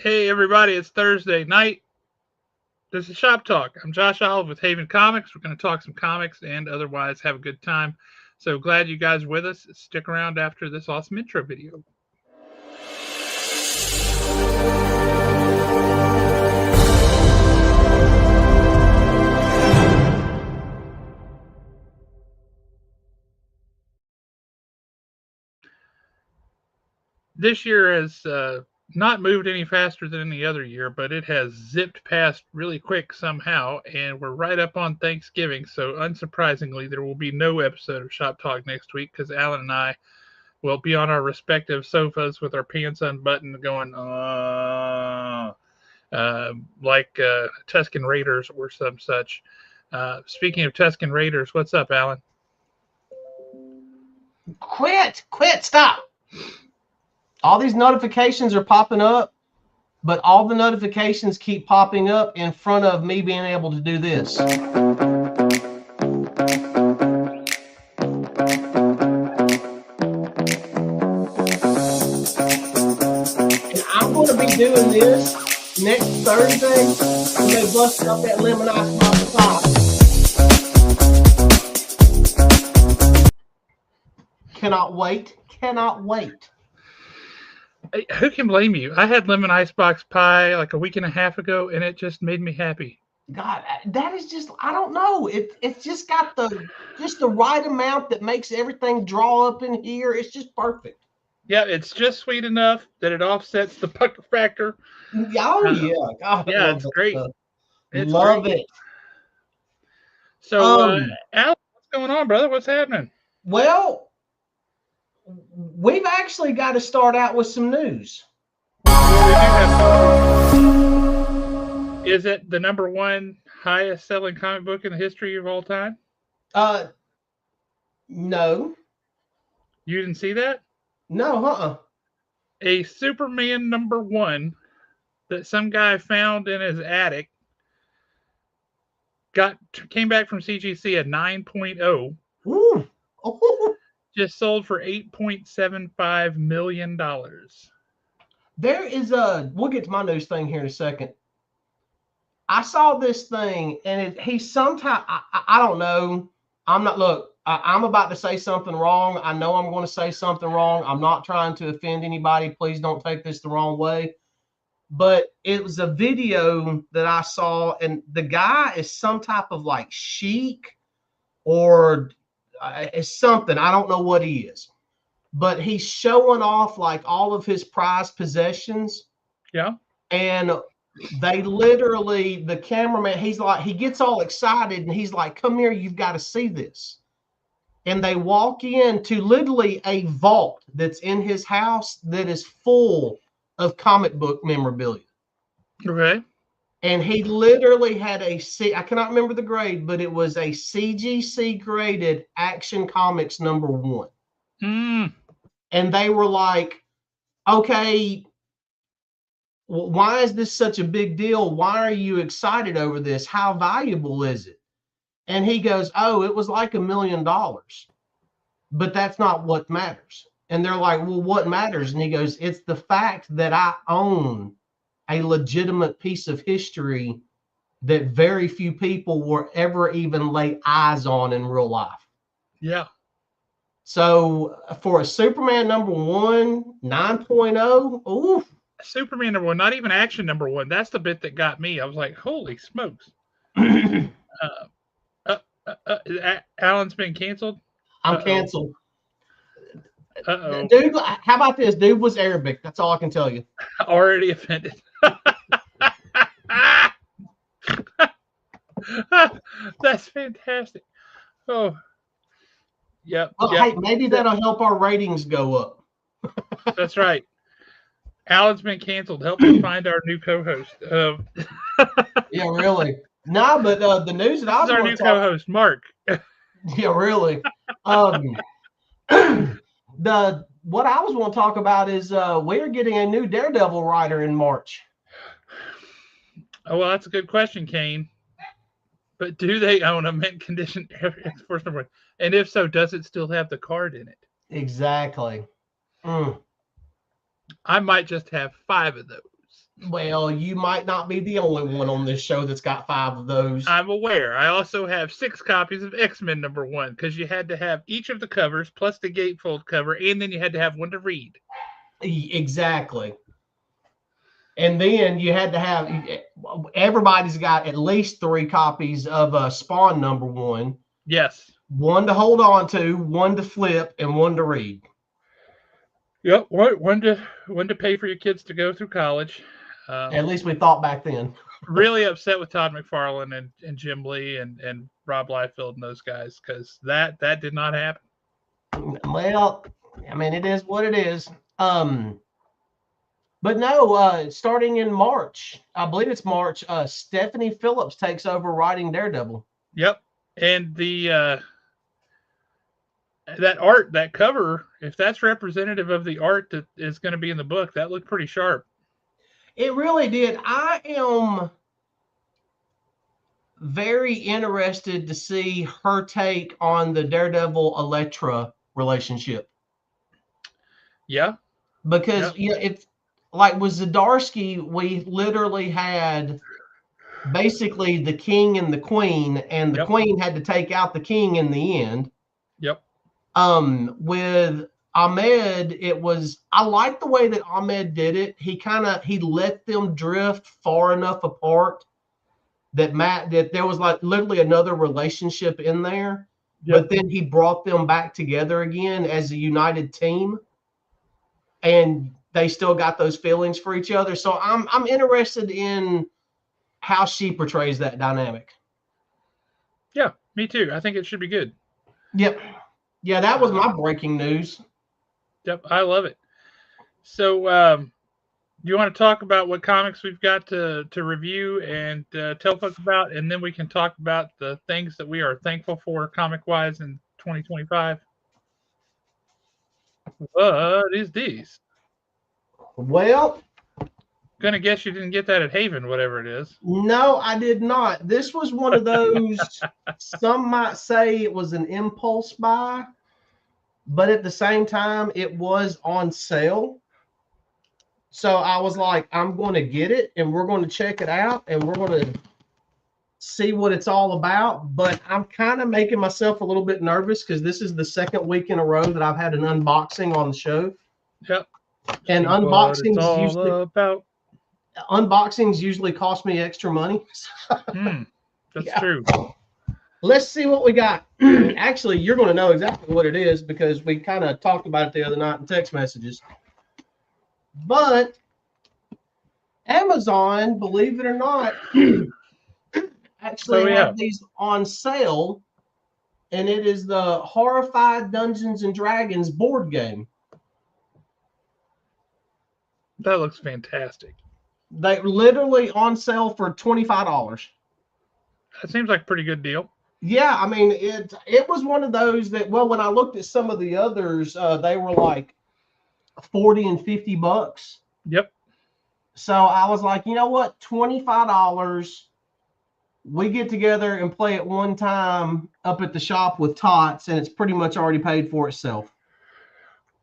Hey everybody, it's Thursday night. This is Shop Talk. I'm Josh Olive with Haven Comics. We're going to talk some comics and otherwise have a good time. So glad you guys are with us. Stick around after this awesome intro video. This year has not moved any faster than any other year, but it has zipped past really quick somehow, and we're right up on Thanksgiving. So unsurprisingly, there will be no episode of Shop Talk next week because Alan and I will be on our respective sofas with our pants unbuttoned, going like Tuscan Raiders or some such. Speaking of Tuscan Raiders, what's up, Alan? Quit, stop. All these notifications are popping up, but all the notifications keep popping up in front of me being able to do this. I'm going to be doing this next Thursday when they bust up that lemon ice pop. Cannot wait. Who can blame you? I had lemon icebox pie like a week and a half ago, and it just made me happy. God, that is just, I don't know. It's just got the right amount that makes everything draw up in here. It's just perfect. Yeah, it's just sweet enough that it offsets the pucker factor. Oh, yeah. God, yeah, it's great. Love it. So, Al, what's going on, brother? What's happening? Well, we've actually got to start out with some news. Is it the number one highest selling comic book in the history of all time? No. You didn't see that? No, A Superman number one that some guy found in his attic came back from CGC at 9.0. Ooh. Just sold for $8.75 million. There is we'll get to my news thing here in a second. I saw this thing, and he's sometime, I don't know. I'm about to say something wrong. I know I'm going to say something wrong. I'm not trying to offend anybody. Please don't take this the wrong way. But it was a video that I saw, and the guy is some type of like sheik or it's something. I don't know what he is. But he's showing off like all of his prized possessions. Yeah. And they literally, the cameraman, he gets all excited and he's like, come here, you've got to see this. And they walk into literally a vault that's in his house that is full of comic book memorabilia. Okay. And he literally had I cannot remember the grade, but it was a CGC graded Action Comics number one. And they were like, okay, why is this such a big deal? Why are you excited over this? How valuable is it? And he goes, oh, it was like $1 million. But that's not what matters. And they're like, well, what matters? And he goes, it's the fact that I own a legitimate piece of history that very few people will ever even lay eyes on in real life. Yeah. So for a Superman number one, 9.0, ooh. Superman number one, not even Action number one. That's the bit that got me. I was like, holy smokes. Alan's been canceled? I'm canceled. Uh-oh. Dude, how about this? Dude was Arabic. That's all I can tell you. Already offended. That's fantastic. Oh, yep. Well, hey, maybe that'll help our ratings go up. That's right. Alan's been canceled. Help us find our new co-host. Yeah, really. No, but the news that I was our new co-host, Mark. Yeah, really. What I was going to talk about is we're getting a new Daredevil writer in March. Oh, well, that's a good question, Kane. But do they own a mint condition X-Force number one? And if so, does it still have the card in it? Exactly. I might just have 5 of those. Well, you might not be the only one on this show that's got 5 of those. I'm aware. I also have 6 copies of X-Men #1 because you had to have each of the covers plus the gatefold cover, and then you had to have one to read. Exactly. And then you had to have, everybody's got at least 3 copies of Spawn #1. Yes. One to hold on to, one to flip, and one to read. Yep. One to pay for your kids to go through college. At least we thought back then. Really upset with Todd McFarlane and Jim Lee and Rob Liefeld and those guys because that did not happen. Well, I mean, it is what it is. But no, starting in March, I believe it's March, Stephanie Phillips takes over writing Daredevil. Yep. And the that art, that cover, if that's representative of the art that is going to be in the book, that looked pretty sharp. It really did. I am very interested to see her take on the Daredevil Elektra relationship. Yeah. Because if like with Zdarsky, we literally had basically the king and the queen, and the queen had to take out the king in the end. Yep. With Ahmed, it was, I like the way that Ahmed did it. He let them drift far enough apart that there was like literally another relationship in there. Yep. But then he brought them back together again as a united team, and they still got those feelings for each other. So I'm interested in how she portrays that dynamic. Yeah, me too. I think it should be good. Yep. Yeah, that was my breaking news. Yep, I love it. So, do you want to talk about what comics we've got to review and tell folks about, and then we can talk about the things that we are thankful for comic-wise in 2025? What is these? Well, gonna guess you didn't get that at Haven, whatever it is. No, I did not. This was one of those, some might say it was an impulse buy, but at the same time, it was on sale. So I was like, I'm going to get it, and we're going to check it out, and we're going to see what it's all about. But I'm kind of making myself a little bit nervous because this is the second week in a row that I've had an unboxing on the show. Yep. And unboxings usually cost me extra money. That's true. Let's see what we got. Actually, you're going to know exactly what it is because we kind of talked about it the other night in text messages. But Amazon, believe it or not, actually had these on sale, and it is the Horrified Dungeons and Dragons board game. That looks fantastic. They literally on sale for $25. That seems like a pretty good deal. Yeah, I mean, it was one of those that, well, when I looked at some of the others, they were like $40 and $50. Yep. So I was like, you know what, $25. We get together and play it one time up at the shop with Tots, and it's pretty much already paid for itself.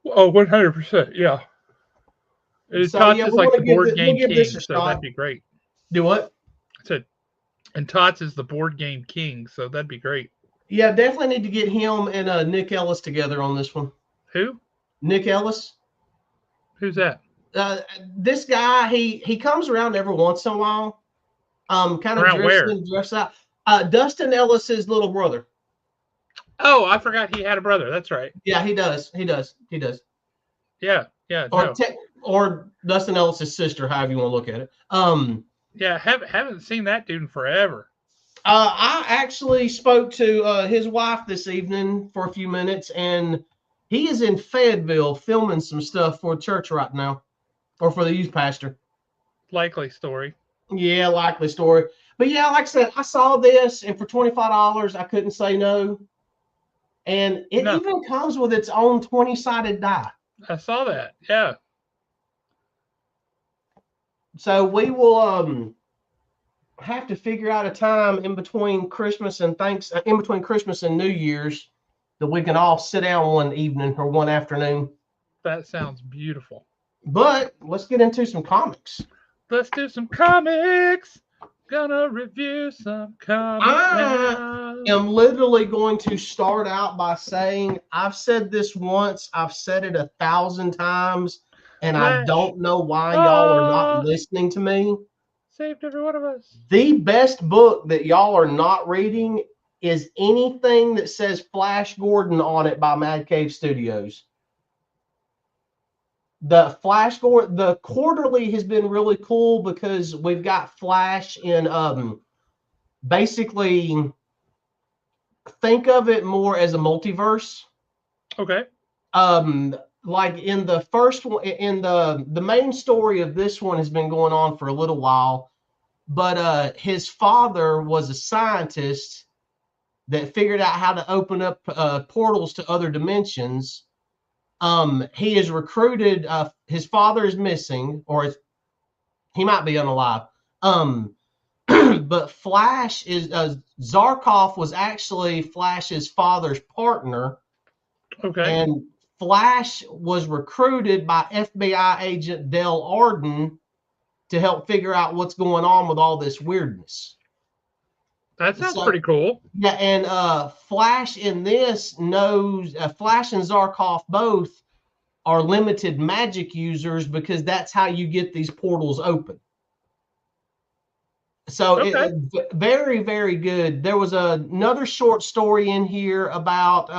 Oh, 100%. Yeah. Tots is like the board game king, so that'd be great. Do what? I said, and Tots is the board game king, so that'd be great. Yeah, definitely need to get him and Nick Ellis together on this one. Who? Nick Ellis. Who's that? This guy, he comes around every once in a while. Kind of drifts out. Dustin Ellis's little brother. Oh, I forgot he had a brother. That's right. Yeah, he does. Yeah. Or Dustin Ellis's sister, however you want to look at it. Yeah, haven't seen that dude in forever. I actually spoke to his wife this evening for a few minutes, and he is in Fayetteville filming some stuff for church right now, or for the youth pastor. Likely story. Yeah, likely story. But yeah, like I said, I saw this, and for $25, I couldn't say no. And it even comes with its own 20-sided die. I saw that. Yeah. So we will have to figure out a time in between Christmas and New Year's that we can all sit down one evening or one afternoon. That sounds beautiful. But let's get into some comics. Let's do some comics. Gonna review some comics I now. am literally going to start out by saying I've said this once, I've said it 1,000 times, and I Flash. don't know why y'all are not Ah, listening to me. saved every one of us. The best book that y'all are not reading is anything that says Flash Gordon on it by Mad Cave Studios. The Flash Gordon, the quarterly has been really cool because we've got Flash in basically think of it more as a multiverse. Okay. Um, like in the first one, in the main story of this one has been going on for a little while, but his father was a scientist that figured out how to open up portals to other dimensions. He is recruited. His father is missing, or he might be unalive. Um, but Flash is Zarkov was actually Flash's father's partner, Okay. and Flash was recruited by FBI agent Dale Arden to help figure out what's going on with all this weirdness. That sounds So pretty cool. yeah, and Flash in this knows Flash and Zarkov both are limited magic users because that's how you get these portals open. So Okay. very, very good. There was another short story in here about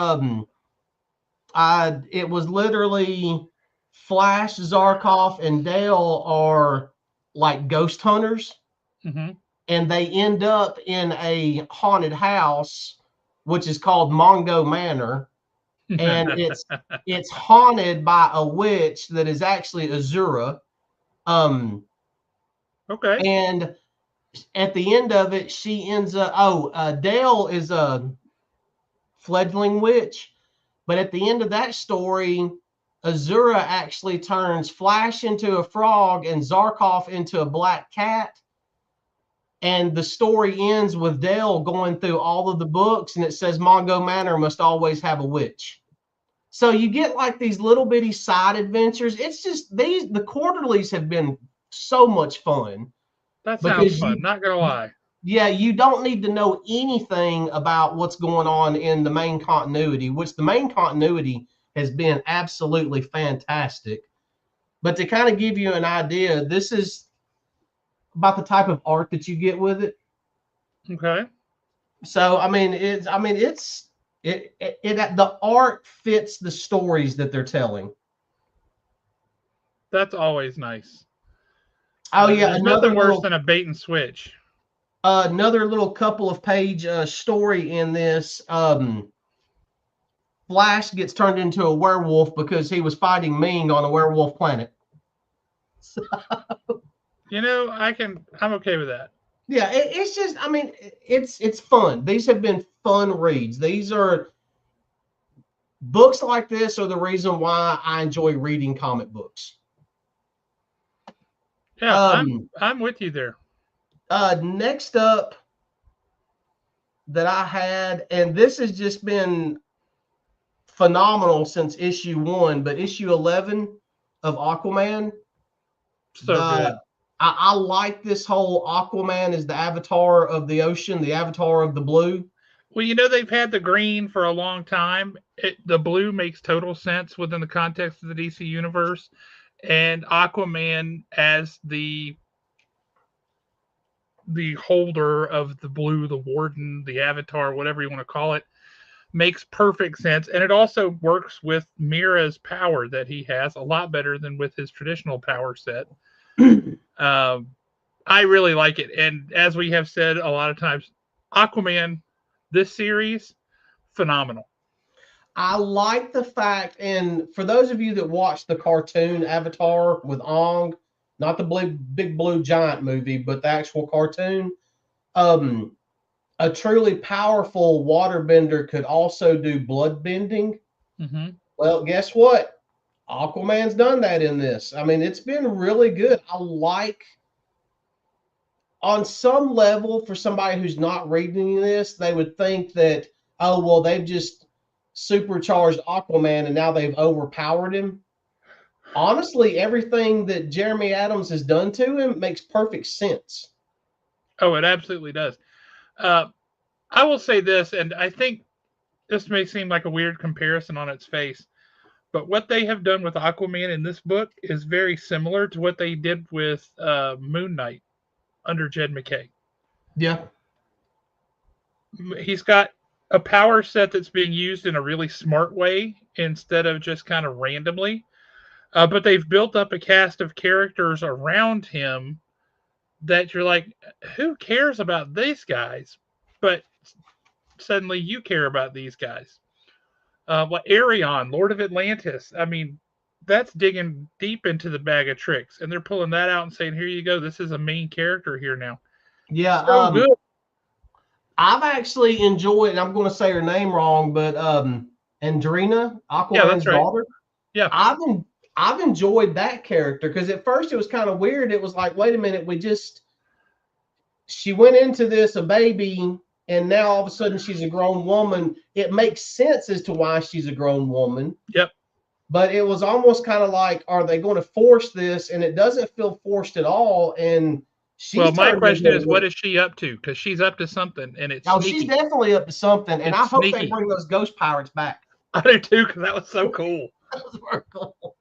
it was literally Flash, Zarkov, and Dale are like ghost hunters, Mm-hmm. and they end up in a haunted house, which is called Mongo Manor, and it's haunted by a witch that is actually Azura. Um, Okay. and at the end of it, she ends up. Oh, Dale is a fledgling witch, but at the end of that story, Azura actually turns Flash into a frog and Zarkov into a black cat. And the story ends with Dale going through all of the books, and it says Mongo Manor must always have a witch. So you get like these little bitty side adventures. It's just the quarterlies have been so much fun That sounds because fun. Not gonna lie. yeah, you don't need to know anything about what's going on in the main continuity, which the main continuity has been absolutely fantastic. But to kind of give you an idea, this is about the type of art that you get with it. Okay. So the art fits the stories that they're telling. That's always nice. Oh yeah, There's nothing worse than a bait and switch. another little couple of page story in this. Flash gets turned into a werewolf because he was fighting Ming on a werewolf planet. So, I'm okay with that. yeah, it's just, it's fun. These have been fun reads. These are books like this are the reason why I enjoy reading comic books. Yeah, Um, I'm with you there. Next up that I had, and this has just been phenomenal since issue 1, but issue 11 of Aquaman. So The good. I like this whole Aquaman is the avatar of the ocean, the avatar of the blue. Well, they've had the green for a long time. The blue makes total sense within the context of the DC universe, and Aquaman as the holder of the blue, the warden, the avatar, whatever you want to call it, makes perfect sense. And it also works with Mira's power that he has a lot better than with his traditional power set. Um, I really like it. And as we have said a lot of times, Aquaman, this series, phenomenal. I like the fact, and for those of you that watch the cartoon Avatar with Ong, not the big blue giant movie, but the actual cartoon, um, a truly powerful waterbender could also do blood bending. Mm-hmm. Well, guess what? Aquaman's done that in this. It's been really good. I like, on some level, for somebody who's not reading this, they would think that, oh, well, they've just supercharged Aquaman and now they've overpowered him. honestly, everything that Jeremy Adams has done to him makes perfect sense. Oh, it absolutely does. Uh, I will say this, and I think this may seem like a weird comparison on its face, but what they have done with Aquaman in this book is very similar to what they did with Moon Knight under Jed McKay. Yeah. He's got a power set that's being used in a really smart way instead of just kind of randomly. But they've built up a cast of characters around him that you're like, who cares about these guys? But suddenly you care about these guys. What Arion, Lord of Atlantis. I mean, that's digging deep into the bag of tricks, and they're pulling that out and saying, "Here you go. This is a main character here now." Yeah. So good. I've actually enjoyed, and I'm going to say her name wrong, but Andrina, Yeah, that's Aquaman's right. daughter. Yeah. I've enjoyed that character because at first it was kind of weird. It was like, wait a minute, she went into this a baby, and now all of a sudden she's a grown woman. It makes sense as to why she's a grown woman. Yep. But it was almost kind of like, are they going to force this? And it doesn't feel forced at all. And Well, she's my turned question into is, what is she up to? Because she's up to something, and it's oh, she's sneaky. definitely up to something. And I It's hope they sneaky. bring those ghost pirates back. I do too, because that was so cool. That was very cool.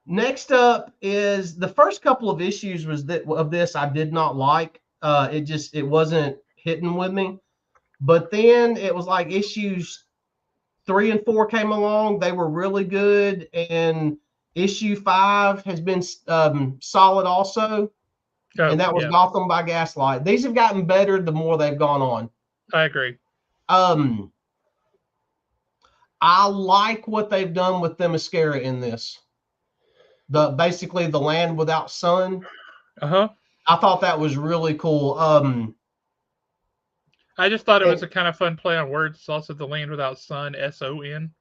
Next up is the first couple of issues was that of this I did not like. It wasn't hitting with me. But then it was like issues 3 and 4 came along. They were really good. And issue 5 has been solid also. Oh, And that was yeah, Gotham by Gaslight. These have gotten better the more they've gone on. I agree. Um, I like what they've done with Themyscira in this. Basically the land without sun. Uh-huh. I thought that was really cool. I just thought it was And, a kind of fun play on words. It's also the land without sun, SON.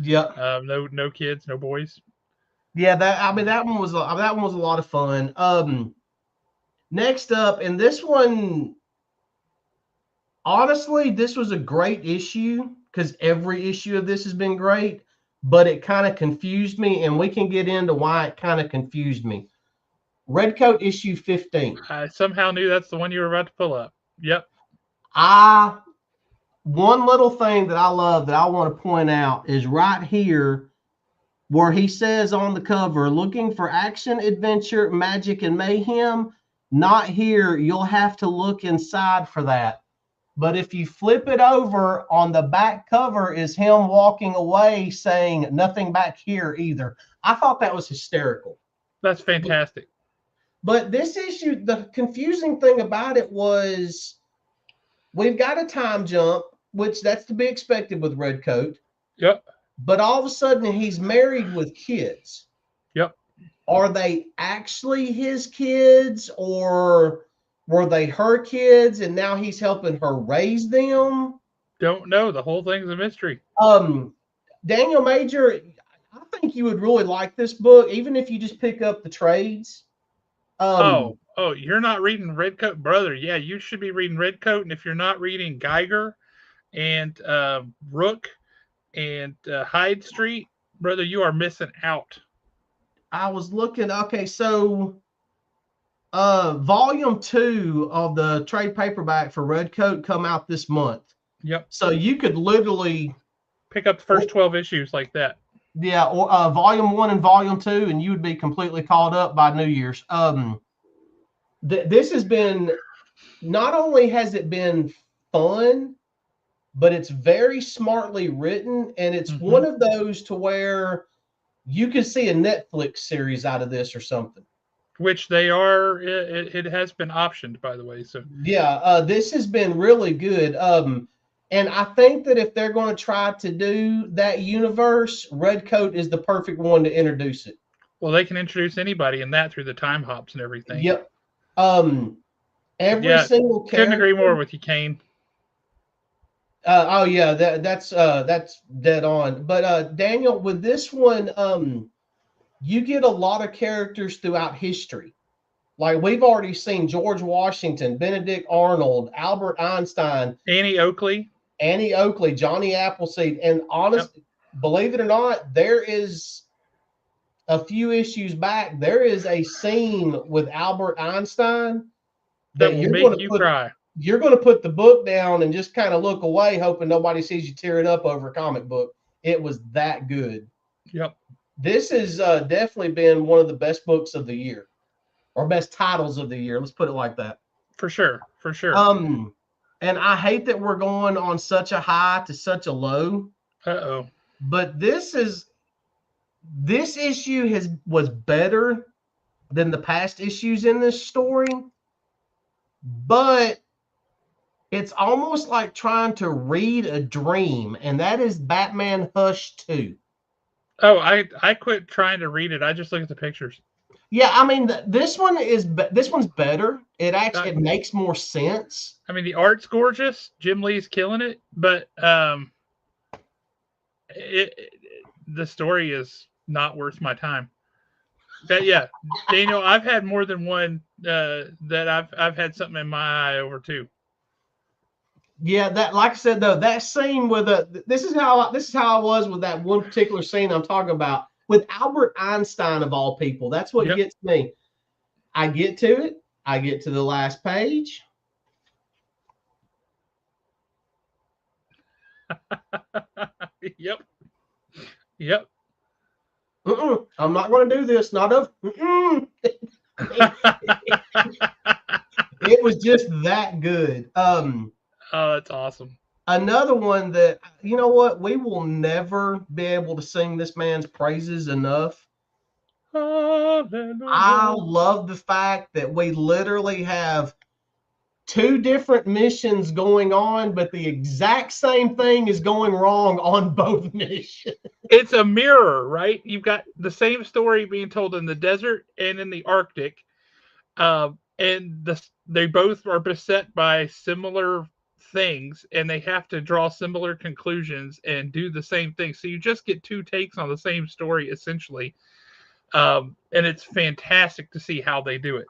yeah, No kids, no boys. yeah. That one was a lot of fun. Next up, and this one, honestly, this was a great issue because every issue of this has been great, but it kind of confused me, and we can get into why it kind of confused me. Redcoat issue 15. I somehow knew that's the one you were about to pull up. Yep. One little thing that I love that I want to point out is right here where he says on the cover, looking for action, adventure, magic, and mayhem. Not here. You'll have to look inside for that. But if you flip it over, on the back cover is him walking away saying nothing back here either. I thought that was hysterical. That's fantastic. But this issue, the confusing thing about it was we've got a time jump, which that's to be expected with Redcoat. Yep. But all of a sudden he's married with kids. Yep. Are they actually his kids, or were they her kids and now he's helping her raise them? Don't know. The whole thing's a mystery. Daniel Major, I think you would really like this book, even if you just pick up the trades. Oh, you're not reading Redcoat, brother. Yeah, you should be reading Redcoat, and if you're not reading Geiger and Rook and Hyde Street, brother, you are missing out. I was looking. Okay, so volume 2 of the trade paperback for Redcoat come out this month. Yep. So you could literally pick up the first 12 issues like that. Yeah, or volume 1 and volume 2, and you would be completely caught up by New Year's. This has been, not only has it been fun, but it's very smartly written, and it's one of those to where you could see a Netflix series out of this or something. Which they are. It has been optioned, by the way. So yeah, this has been really good. And I think that if they're going to try to do that universe, Redcoat is the perfect one to introduce it. Well, they can introduce anybody in that through the time hops and everything. Yep. Every single character. Couldn't agree more with you, Kane. Oh yeah, that's dead on. But Daniel, with this one, you get a lot of characters throughout history. Like we've already seen George Washington, Benedict Arnold, Albert Einstein, Annie Oakley, Johnny Appleseed, and honestly, believe it or not, there is a few issues back, there is a scene with Albert Einstein that that will make you cry. You're going to put the book down and just kind of look away, hoping nobody sees you tear it up over a comic book. It was that good. Yep. This has definitely been one of the best books of the year, or best titles of the year. Let's put it like that. For sure. For sure. And I hate that we're going on such a high to such a low. Uh-oh. But this issue was better than the past issues in this story, but it's almost like trying to read a dream, and that is Batman Hush 2. Oh, I quit trying to read it. I just look at the pictures. Yeah, I mean this one's better. It makes more sense. I mean the art's gorgeous. Jim Lee's killing it, but the story is not worth my time. But yeah, Daniel, I've had more than one that I've had something in my eye over too. Yeah, that, like I said though, that scene with this is how I was with that one particular scene I'm talking about with Albert Einstein of all people. That's what gets me. I get to it. I get to the last page. Yep. Yep. I'm not going to do this. Not of. It was just that good. Oh, that's awesome. Another one that, you know what, we will never be able to sing this man's praises enough. Hallelujah. I love the fact that we literally have two different missions going on, but the exact same thing is going wrong on both missions. It's a mirror, right? You've got the same story being told in the desert and in the Arctic. And they both are beset by similar things, and they have to draw similar conclusions and do the same thing. So you just get two takes on the same story, essentially. And it's fantastic to see how they do it.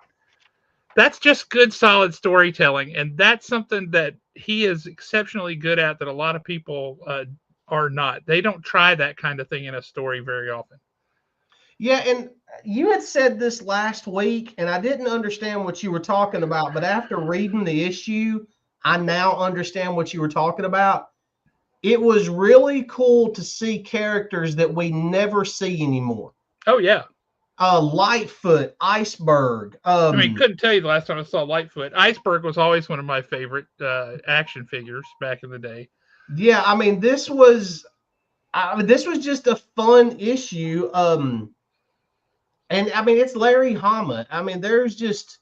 That's just good, solid storytelling, and that's something that he is exceptionally good at that a lot of people are not. They don't try that kind of thing in a story very often. Yeah, and you had said this last week, and I didn't understand what you were talking about, but after reading the issue, I now understand what you were talking about. It was really cool to see characters that we never see anymore. Oh, yeah. Lightfoot, Iceberg. I mean, couldn't tell you the last time I saw Lightfoot. Iceberg was always one of my favorite action figures back in the day. Yeah, I mean, this was just a fun issue. And I mean, it's Larry Hama. I mean, there's just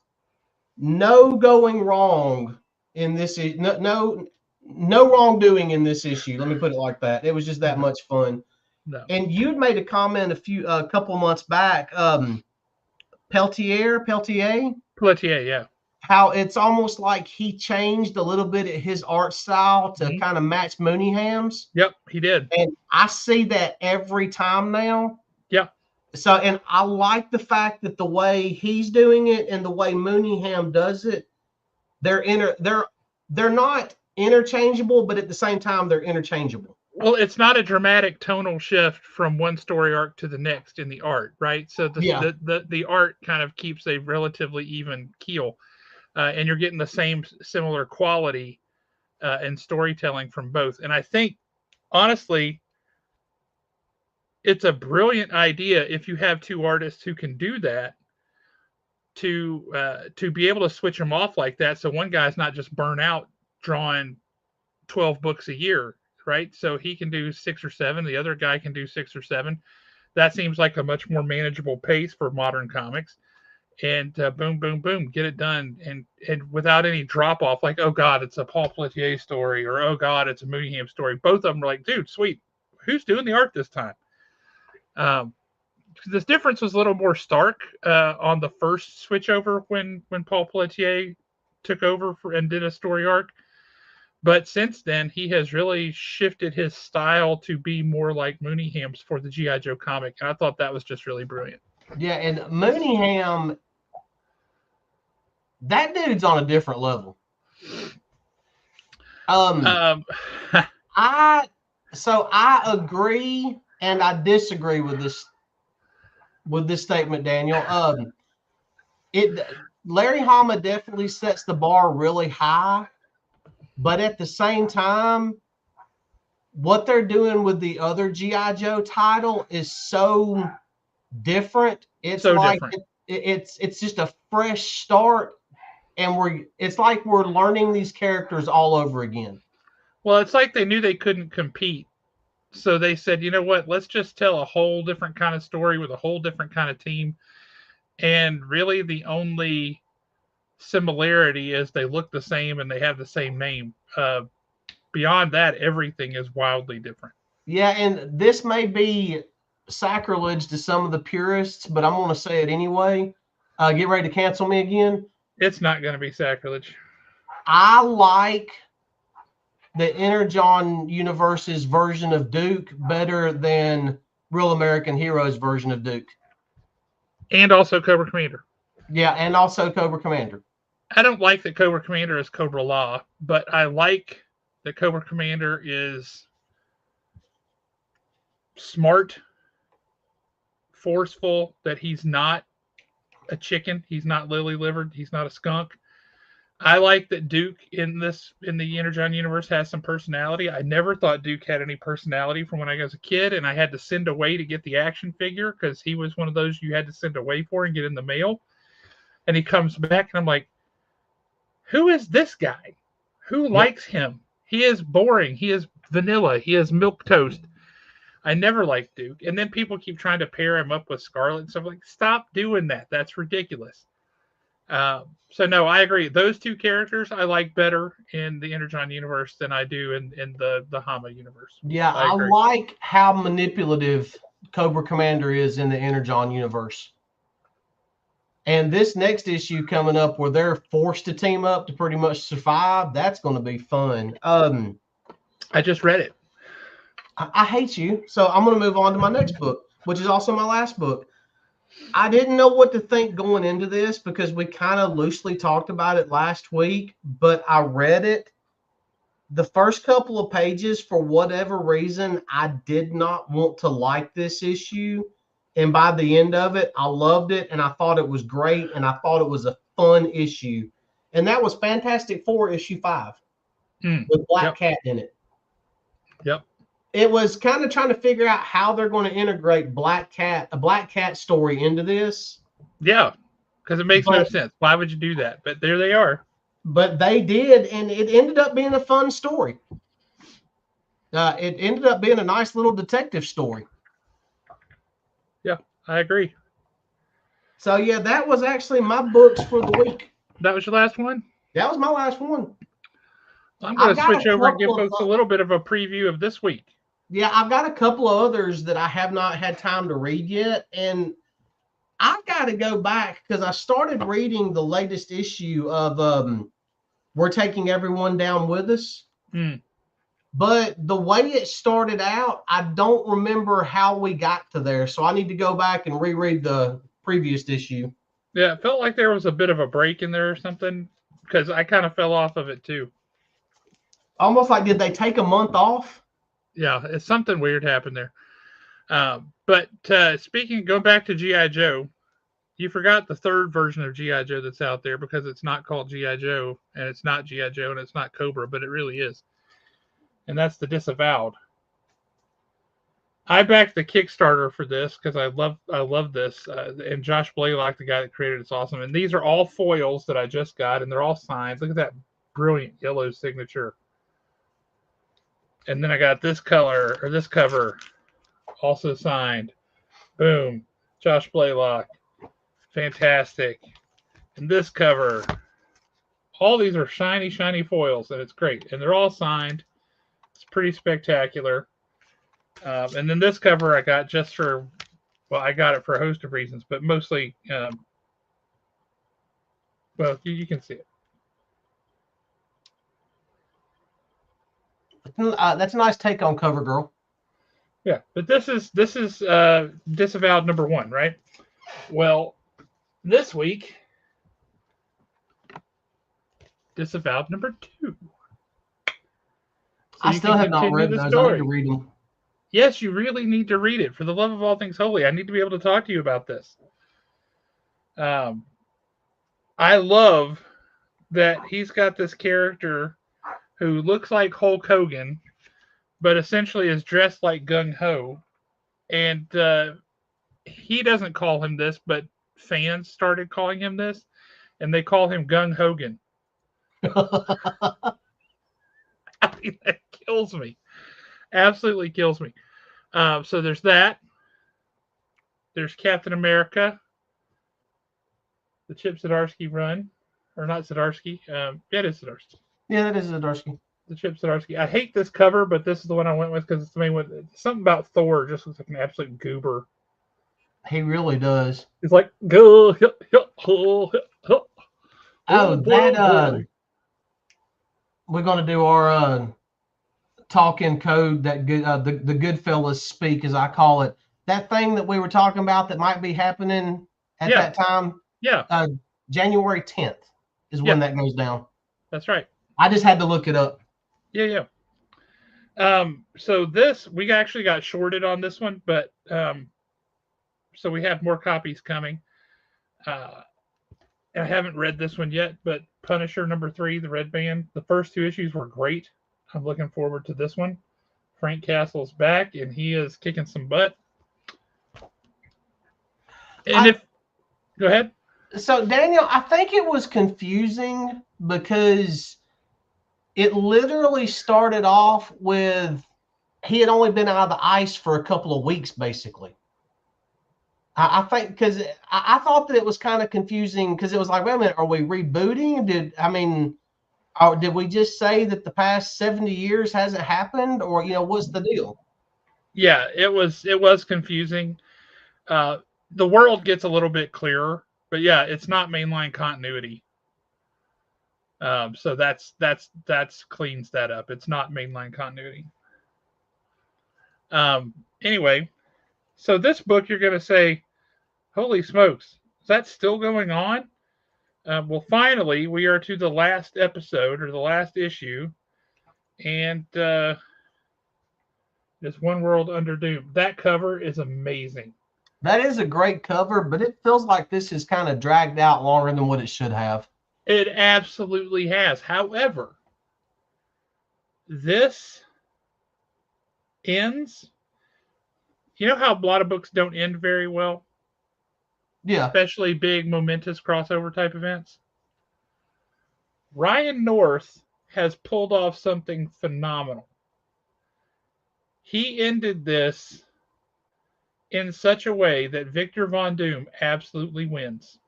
no going wrong in this. No wrongdoing in this issue. Let me put it like that. It was just that much fun. No. And you'd made a comment a couple months back. Peltier, yeah. How it's almost like he changed a little bit of his art style to kind of match Mooneyham's. Yep, he did. And I see that every time now. Yeah. So, and I like the fact that the way he's doing it and the way Mooneyham does it, they're not interchangeable, but at the same time, they're interchangeable. Well, it's not a dramatic tonal shift from one story arc to the next in the art, right? So the art kind of keeps a relatively even keel, and you're getting the same similar quality and storytelling from both. And I think, honestly, it's a brilliant idea if you have two artists who can do that to be able to switch them off like that. So one guy's not just burnt out drawing 12 books a year. Right, so he can do 6 or 7. The other guy can do 6 or 7. That seems like a much more manageable pace for modern comics. And boom, boom, boom, get it done, and without any drop off. Like, oh God, it's a Paul Pelletier story, or oh God, it's a Mooneyham story. Both of them are like, dude, sweet. Who's doing the art this time? This difference was a little more stark on the first switchover when Paul Pelletier took over and did a story arc. But since then, he has really shifted his style to be more like Mooneyham's for the G.I. Joe comic. And I thought that was just really brilliant. Yeah, and Mooneyham, that dude's on a different level. I agree and I disagree with this. with this statement, Daniel. Larry Hama definitely sets the bar really high, but at the same time, what they're doing with the other G.I. Joe title is so different. It's So like different. it's just a fresh start, and it's like we're learning these characters all over again. Well, it's like they knew they couldn't compete. So they said, you know what, let's just tell a whole different kind of story with a whole different kind of team. And really, the only similarity is they look the same and they have the same name. Beyond that, everything is wildly different. Yeah, and this may be sacrilege to some of the purists, but I'm going to say it anyway. Get ready to cancel me again. It's not going to be sacrilege. I like the Energon Universe's version of Duke better than Real American Heroes version of Duke. And also Cobra Commander. Yeah, and also Cobra Commander. I don't like that Cobra Commander is Cobra Law, but I like that Cobra Commander is smart, forceful, that he's not a chicken, he's not lily livered, he's not a skunk. I like that Duke in the Energon universe has some personality. I never thought Duke had any personality from when I was a kid, and I had to send away to get the action figure because he was one of those you had to send away for and get in the mail. And he comes back, and I'm like, who is this guy? Who Yep. likes him? He is boring. He is vanilla. He is milk toast. I never liked Duke. And then people keep trying to pair him up with Scarlet and stuff. Like, stop doing that. That's ridiculous. So no, I agree. Those two characters I like better in the Energon universe than I do in the Hama universe. Yeah, I I agree. like how manipulative Cobra Commander is in the Energon universe. And this next issue coming up where they're forced to team up to pretty much survive, that's going to be fun. I just read it. I hate you. So I'm going to move on to my next book, which is also my last book. I didn't know what to think going into this because we kind of loosely talked about it last week, but I read it. The first couple of pages, for whatever reason, I did not want to like this issue. And by the end of it, I loved it and I thought it was great and I thought it was a fun issue. And that was Fantastic Four issue 5 with Black Cat in it. Yep. It was kind of trying to figure out how they're going to integrate a Black Cat story into this. Yeah, because it makes no sense. Why would you do that? But there they are. But they did, and it ended up being a fun story. It ended up being a nice little detective story. Yeah, I agree. So yeah, that was actually my books for the week. That was your last one? That was my last one. I'm going to switch over and give folks a little bit of a preview of this week. Yeah, I've got a couple of others that I have not had time to read yet. And I've got to go back because I started reading the latest issue of We're Taking Everyone Down With Us. But the way it started out, I don't remember how we got to there. So I need to go back and reread the previous issue. Yeah, it felt like there was a bit of a break in there or something because I kind of fell off of it too. Almost like, did they take a month off? Yeah, it's something weird happened there. But going back to G.I. Joe, you forgot the third version of G.I. Joe that's out there because it's not called G.I. Joe and it's not G.I. Joe and it's not Cobra, but it really is. And that's the Disavowed. I backed the Kickstarter for this because I love this. And Josh Blaylock, the guy that created it's awesome. And these are all foils that I just got, and they're all signed. Look at that brilliant yellow signature. And then I got this cover, also signed. Boom. Josh Blaylock. Fantastic. And this cover. All these are shiny, shiny foils, and it's great. And they're all signed. It's pretty spectacular. And then this cover I got I got it for a host of reasons, but mostly, you can see it. That's a nice take on Cover Girl. Yeah, but this is Disavowed number 1, right? Well, this week, Disavowed number 2. So I still have not read those. I need to read them. Yes, you really need to read it. For the love of all things holy, I need to be able to talk to you about this. Um, I love that he's got this character who looks like Hulk Hogan, but essentially is dressed like Gung Ho. And he doesn't call him this, but fans started calling him this, and they call him Gung Hogan. I mean, that kills me. Absolutely kills me. So there's that. There's Captain America, the Chip Zdarsky run, or not Zdarsky. Yeah, it is Zdarsky. Yeah, that is Zdarsky. The Chip Zdarsky. I hate this cover, but this is the one I went with because it's the main one. Something about Thor just looks like an absolute goober. He really does. He's like, go, oh, that we're gonna do our talking code that good the good fellas speak, as I call it. That thing that we were talking about that might be happening at that time. Yeah. January 10th is when that goes down. That's right. I just had to look it up. Yeah. So this, we actually got shorted on this one, but so we have more copies coming. I haven't read this one yet, but Punisher #3, the Red Band. The first 2 issues were great. I'm looking forward to this one. Frank Castle's back, and he is kicking some butt. And go ahead. So Daniel, I think it was confusing because it literally started off with he had only been out of the ice for a couple of weeks, basically. I think because I thought that it was kind of confusing because it was like, wait a minute, are we rebooting? Did we just say that the past 70 years hasn't happened, or what's the deal? Yeah, it was confusing. The world gets a little bit clearer, but yeah, it's not mainline continuity. So that's cleans that up. It's not mainline continuity. Anyway, so this book you're going to say, holy smokes, is that still going on? Well, finally, we are to the last episode or the last issue, and it's One World Under Doom. That cover is amazing. That is a great cover, but it feels like this is kind of dragged out longer than what it should have. It absolutely has. However, this ends. You know how a lot of books don't end very well? Yeah. Especially big, momentous crossover type events. Ryan North has pulled off something phenomenal. He ended this in such a way that Victor Von Doom absolutely wins.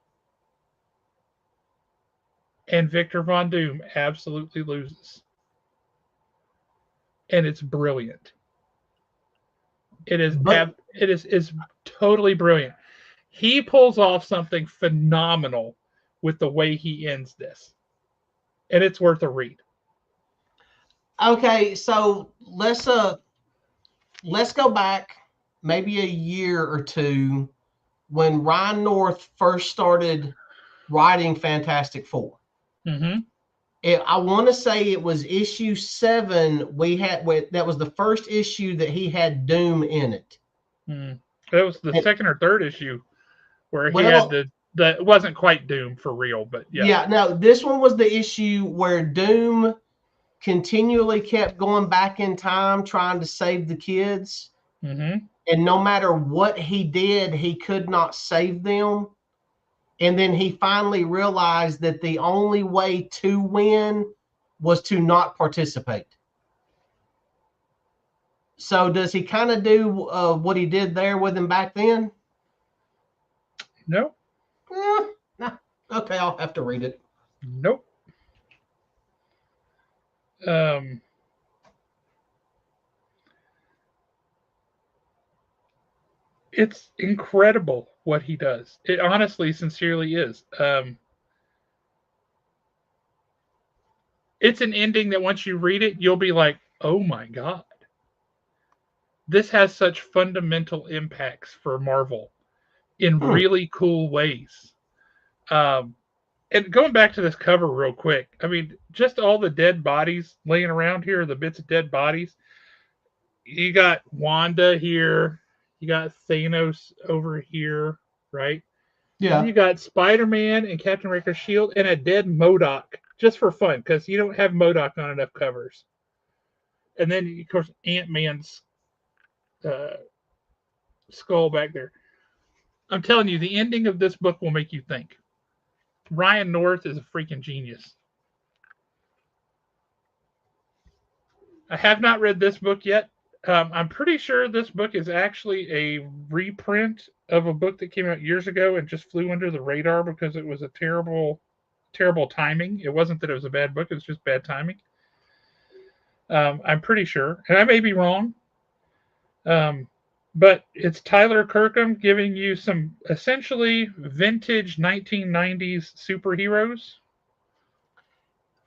And Victor Von Doom absolutely loses. And it's brilliant. It is totally brilliant. He pulls off something phenomenal with the way he ends this. And it's worth a read. Okay, so let's go back maybe a year or two when Ryan North first started writing Fantastic Four. Mm-hmm. I want to say it was issue 7. That was the first issue that he had Doom in it. That was the second or third issue where he had it wasn't quite Doom for real, but yeah. Yeah, no, this one was the issue where Doom continually kept going back in time trying to save the kids. Mm-hmm. And no matter what he did, he could not save them. And then he finally realized that the only way to win was to not participate. So does he kind of do what he did there with him back then? No. No. Okay, I'll have to read it. Nope. It's incredible what he does. It honestly, sincerely is. It's an ending that once you read it, you'll be like, oh my God. This has such fundamental impacts for Marvel in really cool ways. And going back to this cover real quick, I mean, just all the dead bodies laying around here, the bits of dead bodies. you got Wanda here, you got Thanos over here, right? Then Yeah. you got Spider-Man and Captain America's shield and a dead MODOK just for fun because you don't have MODOK on enough covers. And then of course Ant-Man's uh, skull back there. I'm telling you, the ending of this book will make you think. Ryan North is a freaking genius. I have not read this book yet. I'm pretty sure this book is actually a reprint of a book that came out years ago and just flew under the radar because it was a terrible, terrible timing. It wasn't that it was a bad book; it was just bad timing. I'm pretty sure, and I may be wrong. Um, but it's Tyler Kirkham giving you some essentially vintage 1990s superheroes.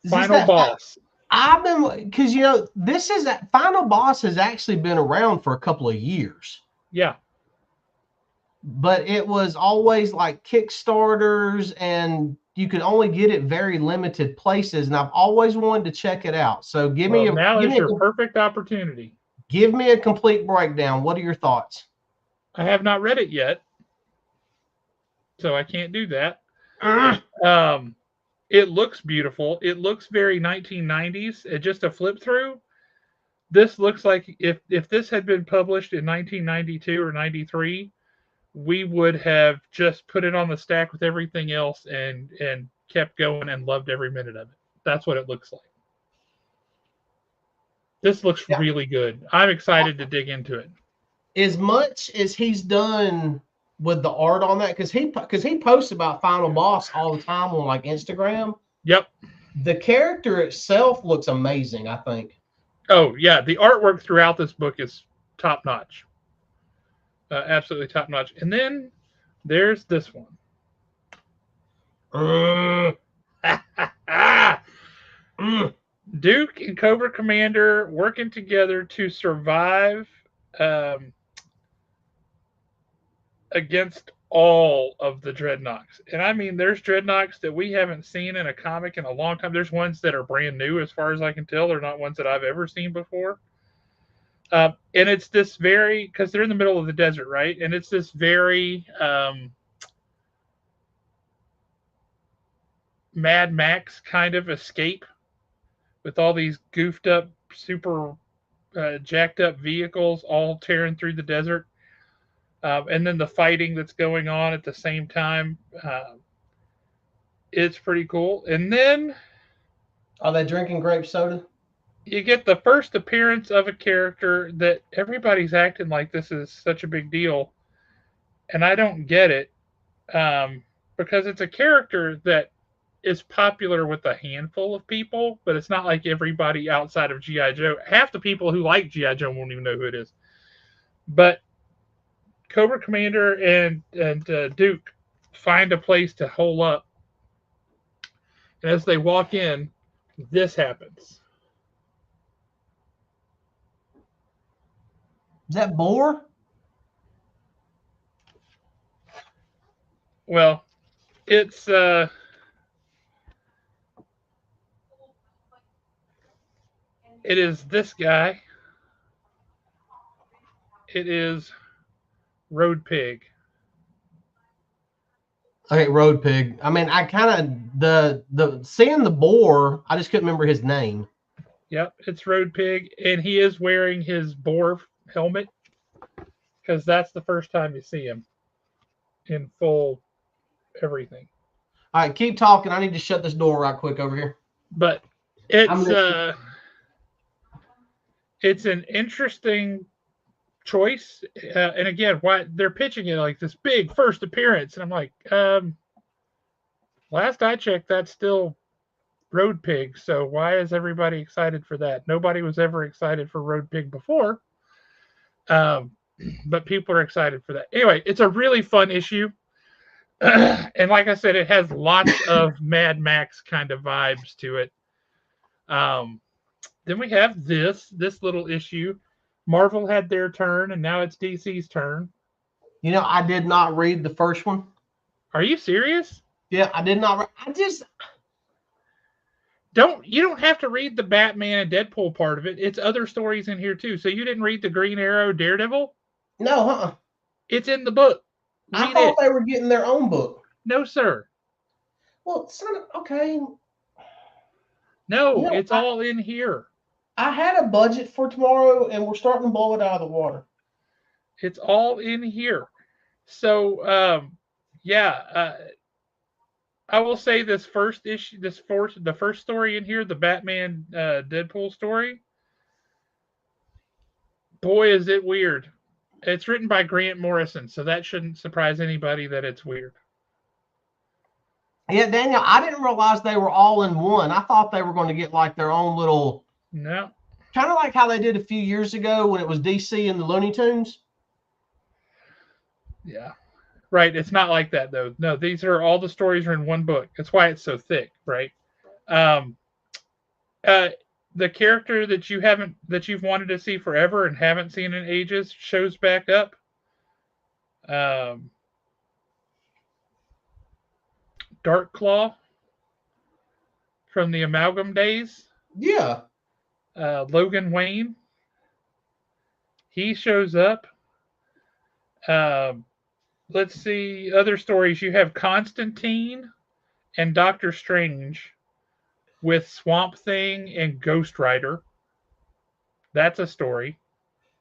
Is this Final that? boss. I've been because this is that Final Boss has actually been around for a couple of years. Yeah. But it was always like Kickstarters, and you could only get it very limited places. And I've always wanted to check it out. So Well, now is your perfect opportunity. Give me a complete breakdown. What are your thoughts? I have not read it yet, so I can't do that. Um, it looks beautiful. It looks very 1990s. Just a flip through. This looks like if this had been published in 1992 or 93, we would have just put it on the stack with everything else and kept going and loved every minute of it. That's what it looks like. This looks really good. I'm excited to dig into it. As much as he's done with the art on that, because he posts about Final Boss all the time on like Instagram. Yep. The character itself looks amazing, I think. Oh yeah, the artwork throughout this book is top notch. Absolutely top notch. And then there's this one. Duke and Cobra Commander working together to survive against all of the dreadnoughts. And I mean, there's dreadnoughts that we haven't seen in a comic in a long time. There's ones that are brand new, as far as I can tell. They're not ones that I've ever seen before. And it's this very, because they're in the middle of the desert, right? And it's this very Mad Max kind of escape with all these goofed up, super jacked up vehicles all tearing through the desert. And then the fighting that's going on at the same time. It's pretty cool. And then. Are they drinking grape soda? You get the first appearance of a character that everybody's acting like this is such a big deal. And I don't get it. Because it's a character that is popular with a handful of people, but it's not like everybody outside of G.I. Joe. Half the people who like G.I. Joe won't even know who it is. But Cobra Commander and Duke find a place to hole up. And as they walk in, this happens. Is that Boar? Well, it's it is this guy. It is Road Pig. Okay, Road Pig. I mean, I kind of the seeing the boar. I just couldn't remember his name. Yep, it's Road Pig, and he is wearing his boar helmet because that's the first time you see him in full everything. All right, keep talking. I need to shut this door right quick over here. But it's an interesting choice, and again, why they're pitching it like this big first appearance, and I'm like, last I checked, that's still Road Pig. So why is everybody excited for that? Nobody was ever excited for Road Pig before, but people are excited for that. Anyway, it's a really fun issue, and like I said, it has lots of Mad Max kind of vibes to it. Then we have this little issue. Marvel had their turn, and now it's DC's turn. You know, I did not read the first one. Are you serious? Yeah, I did not. You don't have to read the Batman and Deadpool part of it. It's other stories in here too. So you didn't read the Green Arrow Daredevil? No, huh? It's in the book. I Read thought it. they were getting their own book. No, sir. Well, son, okay. No, it's all in here. I had a budget for tomorrow, and we're starting to blow it out of the water. It's all in here. So, yeah, I will say this first issue, the first story in here, the Batman Deadpool story. Boy, is it weird. It's written by Grant Morrison, so that shouldn't surprise anybody that it's weird. Yeah, Daniel, I didn't realize they were all in one. I thought they were going to get like their own little. No. Kind of like how they did a few years ago when it was DC and the Looney Tunes. Yeah. Right. It's not like that though. No, these are all the stories are in one book. That's why it's so thick, right? Um, the character that you've wanted to see forever and haven't seen in ages shows back up. Um, Dark Claw from the Amalgam days. Yeah. Logan Wayne. He shows up. Let's see other stories. You have Constantine and Doctor Strange with Swamp Thing and Ghost Rider. That's a story.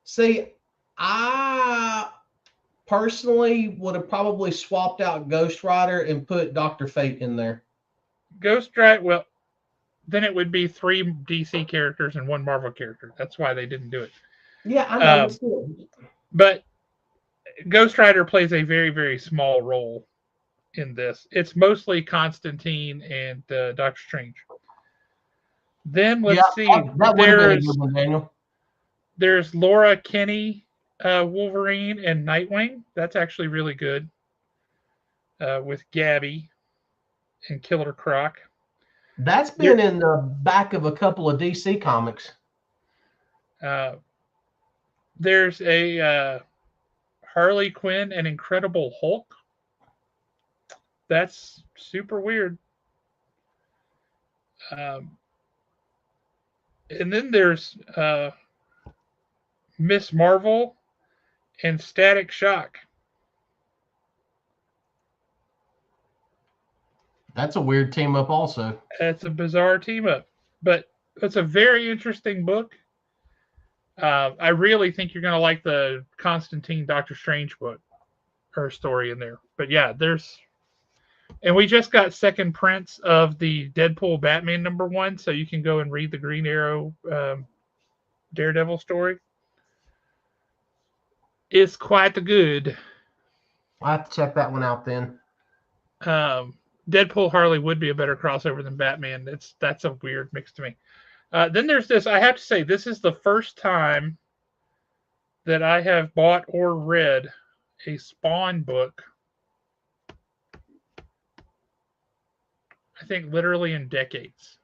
See, I personally would have probably swapped out Ghost Rider and put Dr. Fate in there. Ghost Rider, well, then it would be 3 DC characters and 1 Marvel character. That's why they didn't do it. Yeah, I know. But Ghost Rider plays a very, very small role in this. It's mostly Constantine and Doctor Strange. Then let's see. That would have been a good one, Daniel. There's Laura Kinney, Wolverine, and Nightwing. That's actually really good. With Gabby and Killer Croc. That's been in the back of a couple of DC comics. There's a Harley Quinn and Incredible Hulk. That's super weird. And then there's Miss Marvel and Static Shock. That's a weird team up also. It's a bizarre team up, but it's a very interesting book. I really think you're going to like the Constantine Doctor Strange book or story in there. But yeah, and we just got second prints of the Deadpool Batman #1, so you can go and read the Green Arrow Daredevil story. It's quite good. I'll have to check that one out then. Deadpool Harley would be a better crossover than Batman. That's a weird mix to me. Then there's this. I have to say, this is the first time that I have bought or read a Spawn book. I think literally in decades.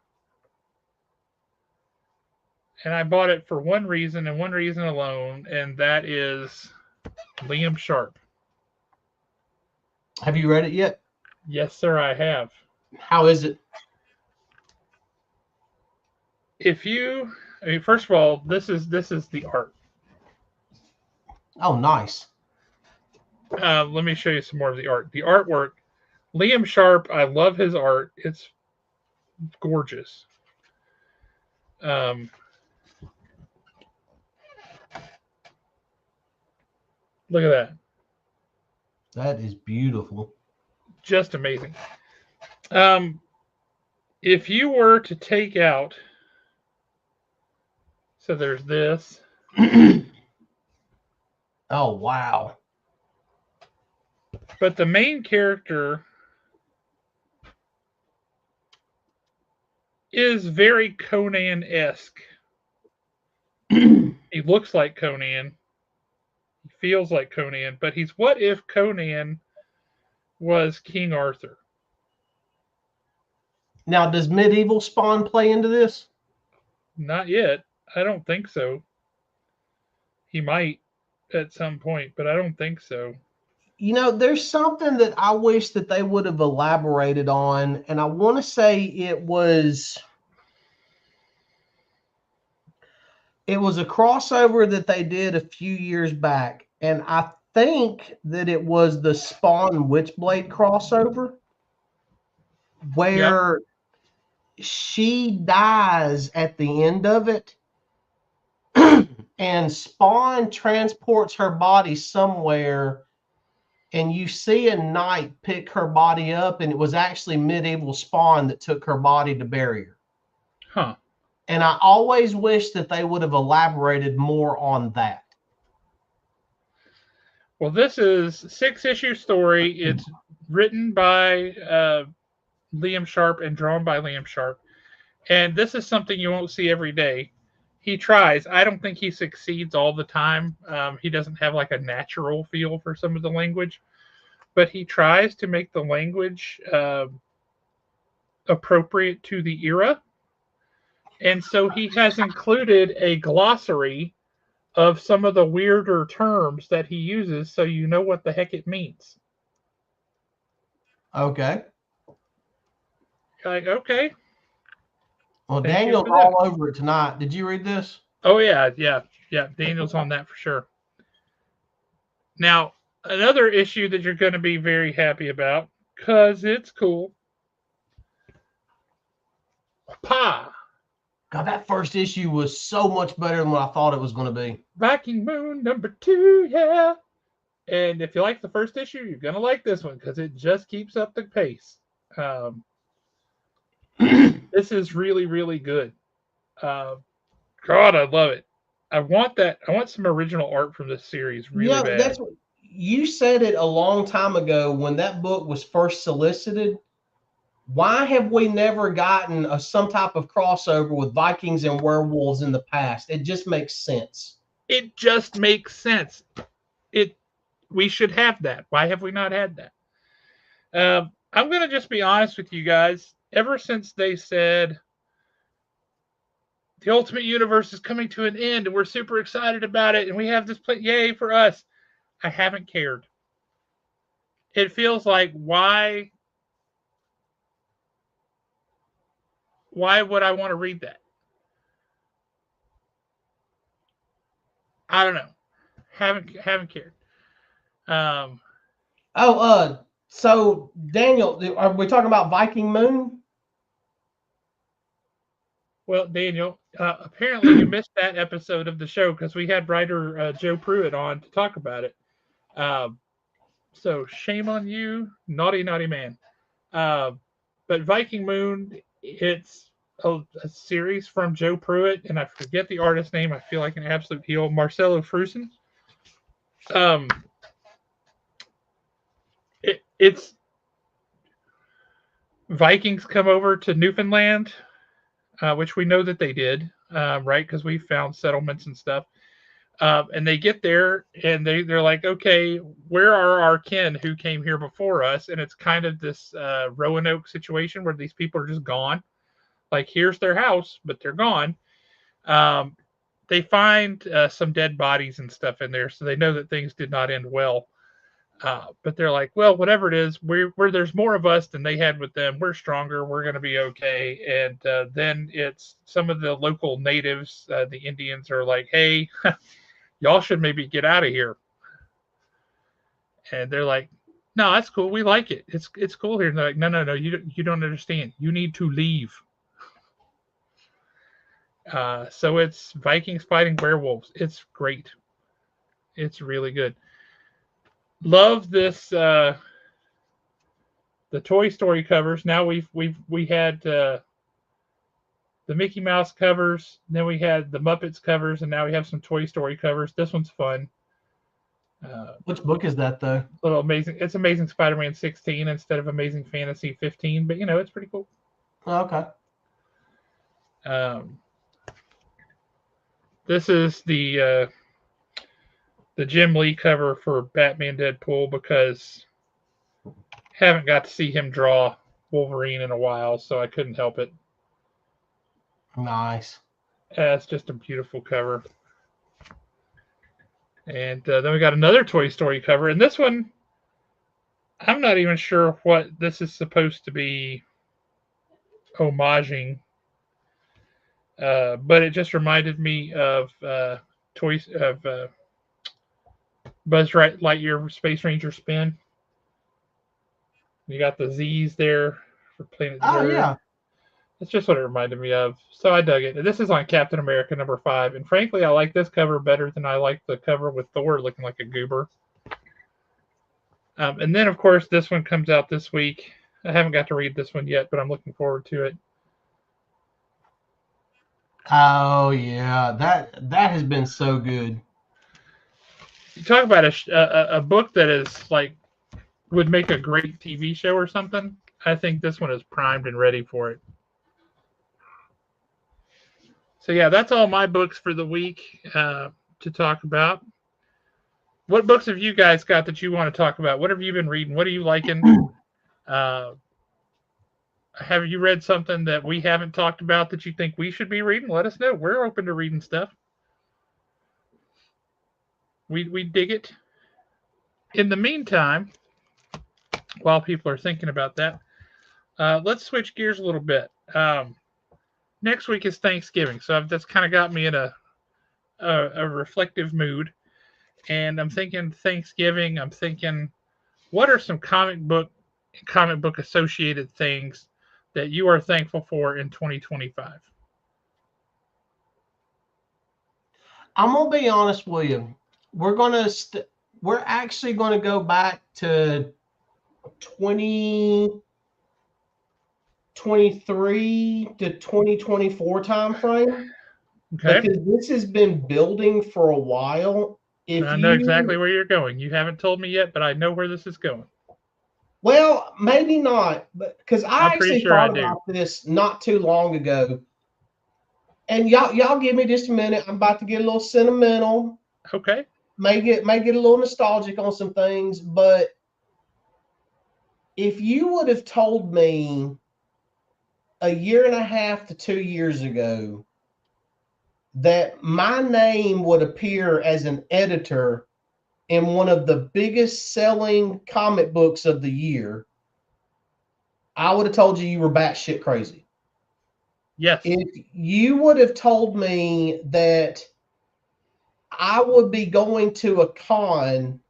And I bought it for one reason and one reason alone, and that is Liam Sharp. Have you read it yet? Yes, sir, I have. How is it? First of all, this is the art. Oh, nice. Let me show you some more of the art. The artwork, Liam Sharp, I love his art. It's gorgeous. Look at that. That is beautiful. Just amazing. If you were to take out, so there's this. Oh, wow. But the main character is very Conan-esque. He looks like Conan. He feels like Conan, but he's what if Conan was King Arthur? Now, does medieval Spawn play into this? Not yet. I don't think so. He might at some point, but I don't think so. You know, there's something that I wish that they would have elaborated on, and I want to say it was It was a crossover that they did a few years back, and I think that it was the Spawn Witchblade crossover where she dies at the end of it, and Spawn transports her body somewhere, and you see a knight pick her body up, and it was actually medieval Spawn that took her body to bury her. Huh. And I always wish that they would have elaborated more on that. Well, this is a 6-issue story. It's written by Liam Sharp and drawn by Liam Sharp. And this is something you won't see every day. He tries. I don't think he succeeds all the time. He doesn't have like a natural feel for some of the language, but he tries to make the language appropriate to the era. And so he has included a glossary of some of the weirder terms that he uses so you know what the heck it means. Okay. Like, okay. Well, Daniel's all over it tonight. Did you read this? Oh, yeah. Daniel's on that for sure. Now, another issue that you're going to be very happy about, because it's cool. Pa! God, that first issue was so much better than what I thought it was going to be. Viking Moon #2, yeah. And if you like the first issue, you're going to like this one because it just keeps up the pace. This is really, really good. God, I love it. I want that. I want some original art from this series really bad. That's what you said it a long time ago when that book was first solicited. Why have we never gotten some type of crossover with Vikings and werewolves in the past? It just makes sense. It just makes sense. We should have that. Why have we not had that? I'm going to just be honest with you guys. Ever since they said the Ultimate Universe is coming to an end and we're super excited about it and we have this play, yay for us, I haven't cared. It feels like why would I want to read that? I don't know. Haven't cared. So Daniel, are we talking about Viking Moon? Well, Daniel, apparently you missed that episode of the show because we had writer Joe Pruitt on to talk about it. So shame on you, naughty man. But Viking Moon, it's a series from Joe Pruitt, and I forget the artist's name. I feel like an absolute heel. Marcelo Frusen. It's Vikings come over to Newfoundland, which we know that they did, right? Because we found settlements and stuff. And they get there and they're like, okay, where are our kin who came here before us? And it's kind of this Roanoke situation where these people are just gone. Like, here's their house, but they're gone. They find some dead bodies and stuff in there, so they know that things did not end well. But they're like, well, whatever it is, where there's more of us than they had with them, we're stronger, we're going to be okay. And then it's some of the local natives, the Indians, are like, hey, y'all should maybe get out of here. And they're like, no, that's cool. We like it. It's cool here. And they're like, no, you don't understand. You need to leave. So it's Vikings fighting werewolves. It's great. It's really good. Love this. The Toy Story covers. Now we had the Mickey Mouse covers. Then we had the Muppets covers, and now we have some Toy Story covers. This one's fun. Which book is that though? Little amazing. It's Amazing Spider-Man 16 instead of Amazing Fantasy 15, but it's pretty cool. Okay. This is the Jim Lee cover for Batman Deadpool because haven't got to see him draw Wolverine in a while, so I couldn't help it. Nice. It's just a beautiful cover. And then we got another Toy Story cover, and this one, I'm not even sure what this is supposed to be homaging. But it just reminded me of toys of Buzz Lightyear Space Ranger spin. You got the Z's there for Planet Oh Zurg. yeah. That's just what it reminded me of. So I dug it. This is on Captain America #5, and frankly, I like this cover better than I like the cover with Thor looking like a goober. And then, of course, this one comes out this week. I haven't got to read this one yet, but I'm looking forward to it. Oh yeah, that has been so good. You talk about a book that is like would make a great TV show or something. I think this one is primed and ready for it. So yeah, that's all my books for the week to talk about. What books have you guys got that you want to talk about? What have you been reading? What are you liking? Uh, have you read something that we haven't talked about that you think we should be reading? Let us know. We're open to reading stuff. We dig it. In the meantime, while people are thinking about that, let's switch gears a little bit. Next week is Thanksgiving, so that's kind of got me in a reflective mood. And I'm thinking Thanksgiving. I'm thinking, what are some comic book associated things that you are thankful for in 2025? I'm gonna be honest with you. We're actually gonna go back to 2023 to 2024 time frame Okay, because this has been building for a while. If I know exactly you where you're going. You haven't told me yet, but I know where this is going. Well, maybe not, but because I I'm pretty actually sure I thought do. about this not too long ago. And y'all give me just a minute. I'm about to get a little sentimental. Okay. May get a little nostalgic on some things, but if you would have told me a year and a half to 2 years ago that my name would appear as an editor in one of the biggest selling comic books of the year, I would have told you were batshit crazy. Yes. If you would have told me that I would be going to a con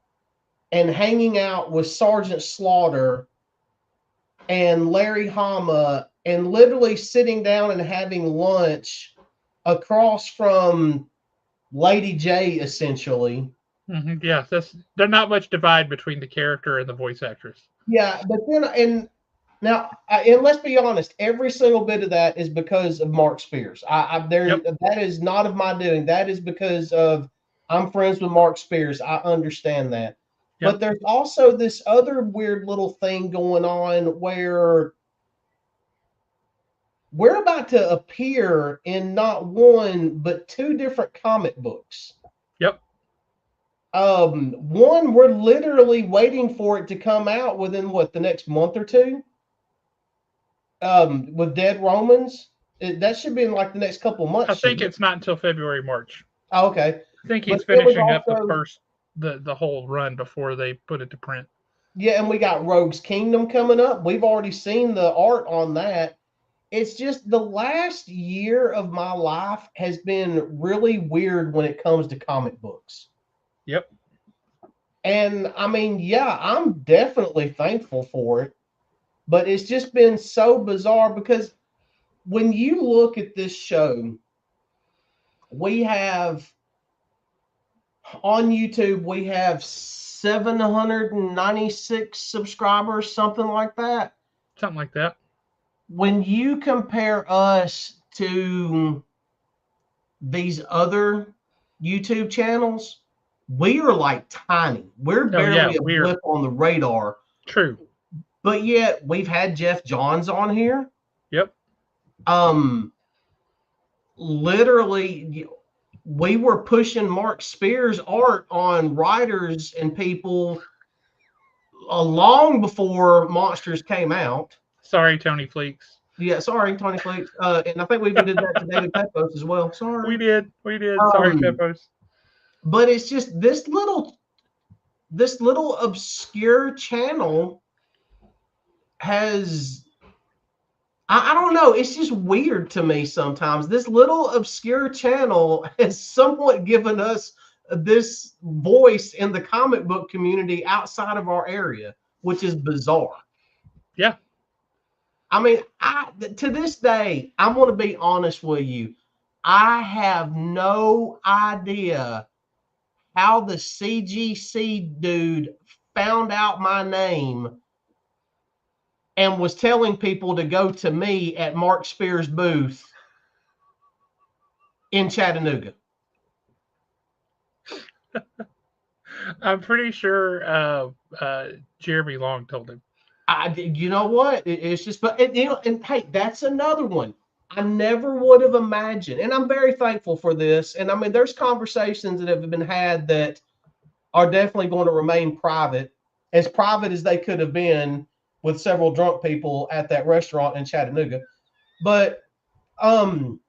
and hanging out with Sergeant Slaughter and Larry Hama and literally sitting down and having lunch across from Lady J, essentially. Yes, there's not much divide between the character and the voice actress. Yeah, but then and let's be honest, every single bit of that is because of Mark Spears. Yep. That is not of my doing. That is because of I'm friends with Mark Spears. I understand that. Yep. But there's also this other weird little thing going on where we're about to appear in not one but two different comic books. Yep. One we're literally waiting for it to come out within the next month or two. With Dead Romans, that should be in like the next couple of I months, think shouldn't it? it's not until February, March. Oh, okay. I think But he's then we've finishing up also the whole run before they put it to print. yeah, and we got Rogue's Kingdom coming up. We've already seen the art on that. It's just the last year of my life has been really weird when it comes to comic books. Yep. And I mean, yeah, I'm definitely thankful for it, but it's just been so bizarre because when you look at this show, we have on YouTube, we have 796 subscribers, something like that. Something like that. When you compare us to these other YouTube channels, we are like tiny. We're Oh yeah, barely a we're blip on the radar. true. But yet we've had Jeff Johns on here. Yep. Um, literally, we were pushing Mark Spears art on writers and people long before Monsters came out. Sorry, Tony Fleeks. Yeah, sorry, Tony Fleeks. And I think we even did that to David Pepos as well. Sorry. We did. We did. Sorry, Um, Pepos. but it's just this little obscure channel has I don't know. It's just weird to me sometimes. This little obscure channel has somewhat given us this voice in the comic book community outside of our area, which is bizarre. Yeah. I mean, to this day, I'm going to be honest with you. I have no idea how the CGC dude found out my name and was telling people to go to me at Mark Spears' booth in Chattanooga. I'm pretty sure Jeremy Long told him. You know what? It's just, but and hey, that's another one. I never would have imagined, and I'm very thankful for this. And I mean, there's conversations that have been had that are definitely going to remain private as they could have been with several drunk people at that restaurant in Chattanooga. But do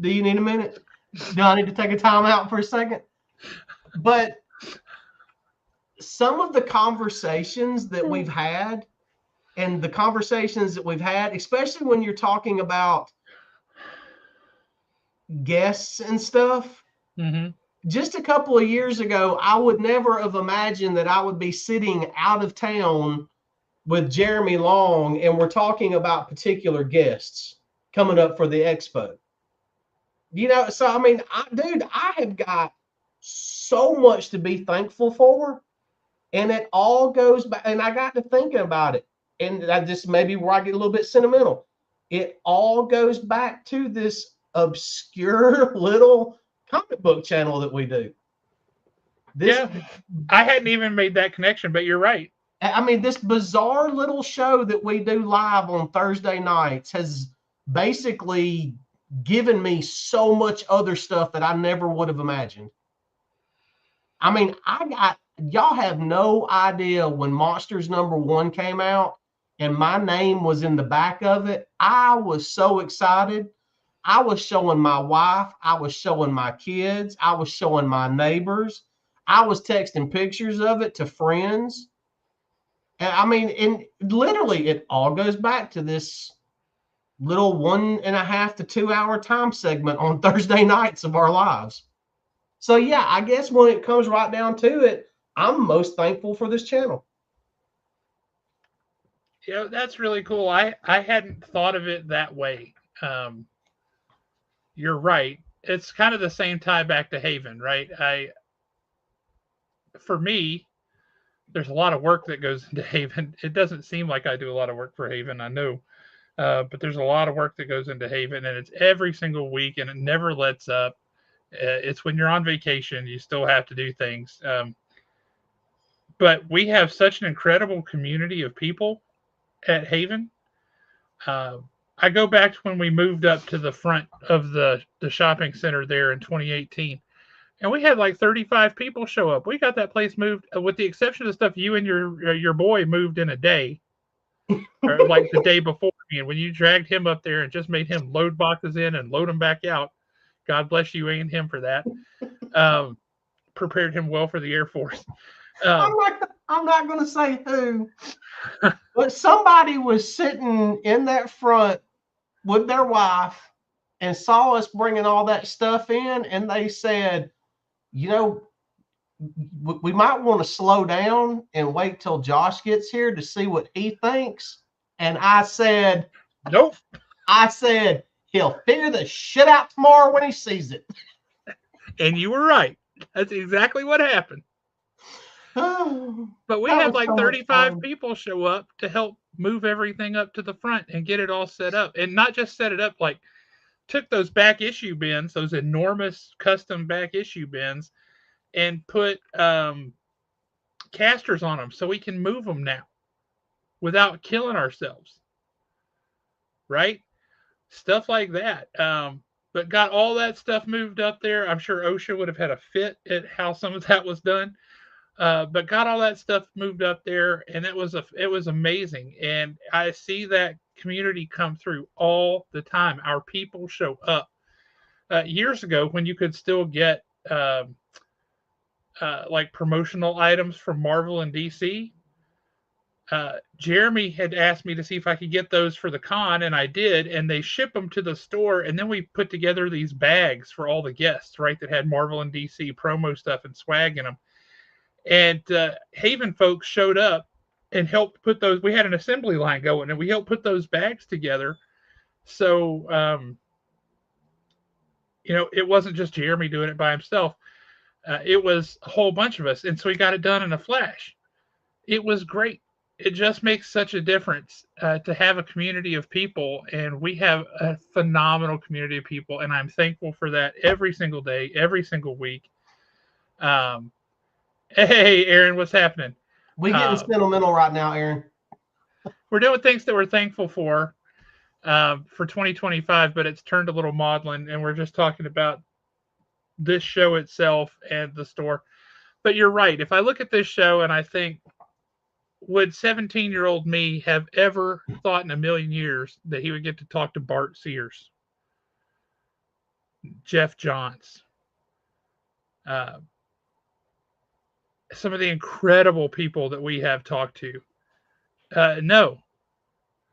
you need a minute? Do I need to take a time out for a second? But some of the conversations that we've had, especially when you're talking about guests and stuff, Mm-hmm. just a couple of years ago, I would never have imagined that I would be sitting out of town with Jeremy Long and we're talking about particular guests coming up for the expo. So I mean, dude, I have got so much to be thankful for. And it all goes back, and I got to thinking about it. And I just maybe where I get a little bit sentimental. It all goes back to this obscure little comic book channel that we do. Yeah, I hadn't even made that connection, but you're right. I mean, this bizarre little show that we do live on Thursday nights has basically given me so much other stuff that I never would have imagined. I mean, y'all have no idea when Monsters #1 came out and my name was in the back of it. I was so excited. I was showing my wife, I was showing my kids, I was showing my neighbors, I was texting pictures of it to friends. And I mean, and literally, it all goes back to this little 1.5 to 2 hour time segment on Thursday nights of our lives. So yeah, I guess when it comes right down to it, I'm most thankful for this channel. That's really cool. I hadn't thought of it that way. You're right. It's kind of the same tie back to Haven, right? For me, there's a lot of work that goes into Haven. It doesn't seem like I do a lot of work for Haven, I know, but there's a lot of work that goes into Haven, and it's every single week, and it never lets up. It's when you're on vacation, you still have to do things. But we have such an incredible community of people at Haven. Uh, I go back to when we moved up to the front of the shopping center there in 2018, and we had like 35 people show up. We got that place moved, with the exception of stuff you and your boy moved in a day, or like the day before. And when you dragged him up there and just made him load boxes in and load them back out, God bless you and him for that. Um, Prepared him well for the Air Force. Um, I'm not going to say who, but somebody was sitting in that front with their wife and saw us bringing all that stuff in, and they said, you know, we might want to slow down and wait till Josh gets here to see what he thinks. And I said, nope. I said, he'll figure the shit out tomorrow when he sees it. And you were right. That's exactly what happened. But we had like 35 people show up to help move everything up to the front and get it all set up. And not just set it up, like took those back issue bins, those enormous custom back issue bins, and put casters on them so we can move them now without killing ourselves. Right? Stuff like that. But got all that stuff moved up there. I'm sure OSHA would have had a fit at how some of that was done. But got all that stuff moved up there, and it was amazing. And I see that community come through all the time. Our people show up. Years ago, when you could still get like promotional items from Marvel and DC, Jeremy had asked me to see if I could get those for the con, and I did. And they ship them to the store, and then we put together these bags for all the guests, right? That had Marvel and DC promo stuff and swag in them. And Haven folks showed up and helped put those. We had an assembly line going, and we helped put those bags together. So it wasn't just Jeremy doing it by himself. It was a whole bunch of us, and so he got it done in a flash. It was great. It just makes such a difference to have a community of people, and we have a phenomenal community of people, and I'm thankful for that every single day, every single week. Um, hey, Aaron, what's happening? We getting sentimental right now, Aaron. We're doing things that we're thankful for 2025, but it's turned a little maudlin, and we're just talking about this show itself and the store. But you're right. If I look at this show and I think, would 17-year-old me have ever thought in a million years that he would get to talk to Bart Sears, Jeff Johns, uh, some of the incredible people that we have talked to? No,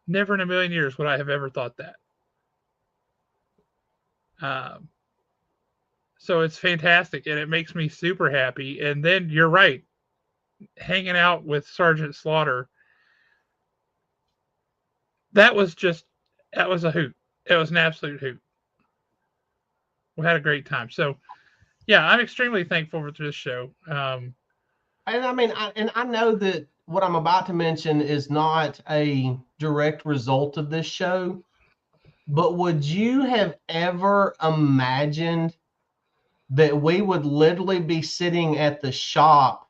never in a million years would I have ever thought that. Um, so it's fantastic, and it makes me super happy. And then you're right, hanging out with Sergeant Slaughter, that was a hoot. It was an absolute hoot. We had a great time. So yeah, I'm extremely thankful for this show. And I mean, I know that what I'm about to mention is not a direct result of this show, but would you have ever imagined that we would literally be sitting at the shop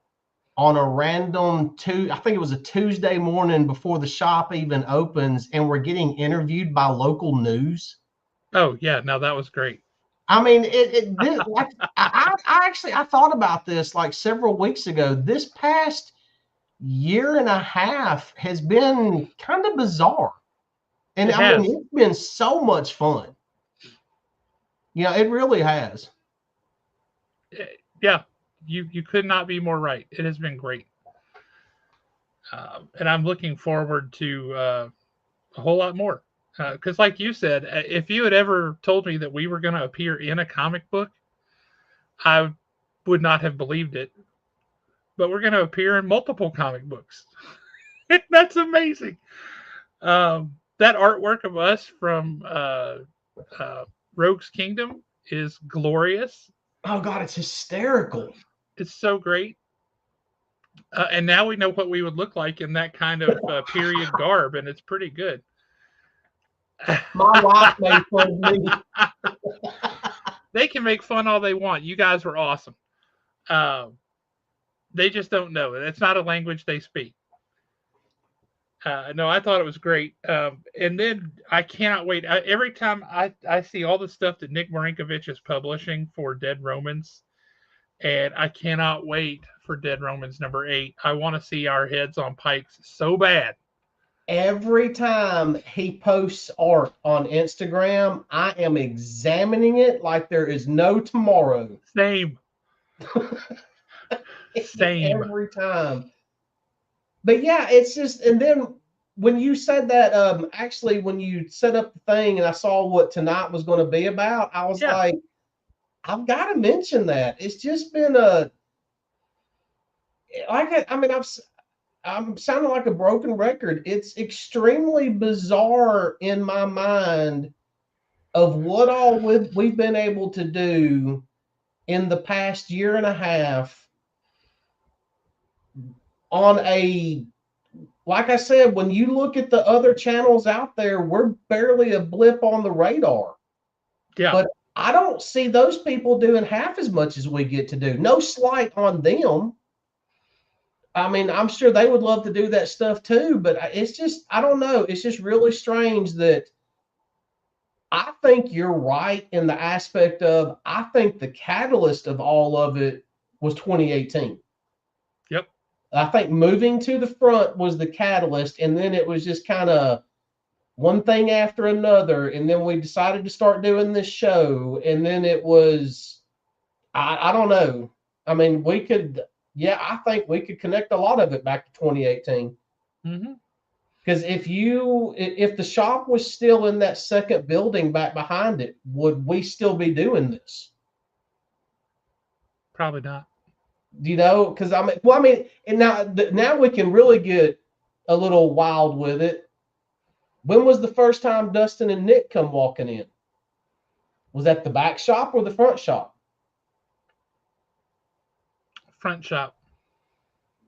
on a random I think it was a Tuesday morning before the shop even opens, and we're getting interviewed by local news? Oh yeah, no, that was great. I mean, like, I actually thought about this like several weeks ago. This past year and a half has been kind of bizarre, and I mean, it's been so much fun. It really has. Yeah, you could not be more right. It has been great, and I'm looking forward to a whole lot more. Because, like you said, if you had ever told me that we were going to appear in a comic book, I would not have believed it. But we're going to appear in multiple comic books. That's amazing. That artwork of us from Rogue's Kingdom is glorious. Oh God, it's hysterical. It's so great. And now we know what we would look like in that kind of period garb, and it's pretty good. My wife made fun of me. They can make fun all they want. You guys were awesome. They just don't know it. It's not a language they speak. No, I thought it was great. And then I cannot wait. Every time I see all the stuff that Nick Marinkovich is publishing for Dead Romans, and I cannot wait for Dead Romans #8. I want to see our heads on pikes so bad. Every time he posts art on Instagram, I am examining it like there is no tomorrow. Same. Same. Every time. But yeah, it's just, and then when you said that, actually, when you set up the thing and I saw what tonight was going to be about, I was like, I've got to mention that. It's just been I'm sounding like a broken record. It's extremely bizarre in my mind of what all we've been able to do in the past year and a half on like I said, when you look at the other channels out there, we're barely a blip on the radar. Yeah. But I don't see those people doing half as much as we get to do. No slight on them. I mean, I'm sure they would love to do that stuff too, but it's just, I don't know. It's just really strange that I think you're right in the aspect of, I think the catalyst of all of it was 2018. Yep. I think moving to the front was the catalyst, and then it was just kind of one thing after another, and then we decided to start doing this show, and then it was, I don't know. I mean, I think we could connect a lot of it back to 2018. Mm-hmm. Because if the shop was still in that second building back behind it, would we still be doing this? Probably not. You know, because I mean, and now we can really get a little wild with it. When was the first time Dustin and Nick come walking in? Was that the back shop or the front shop? Front shop.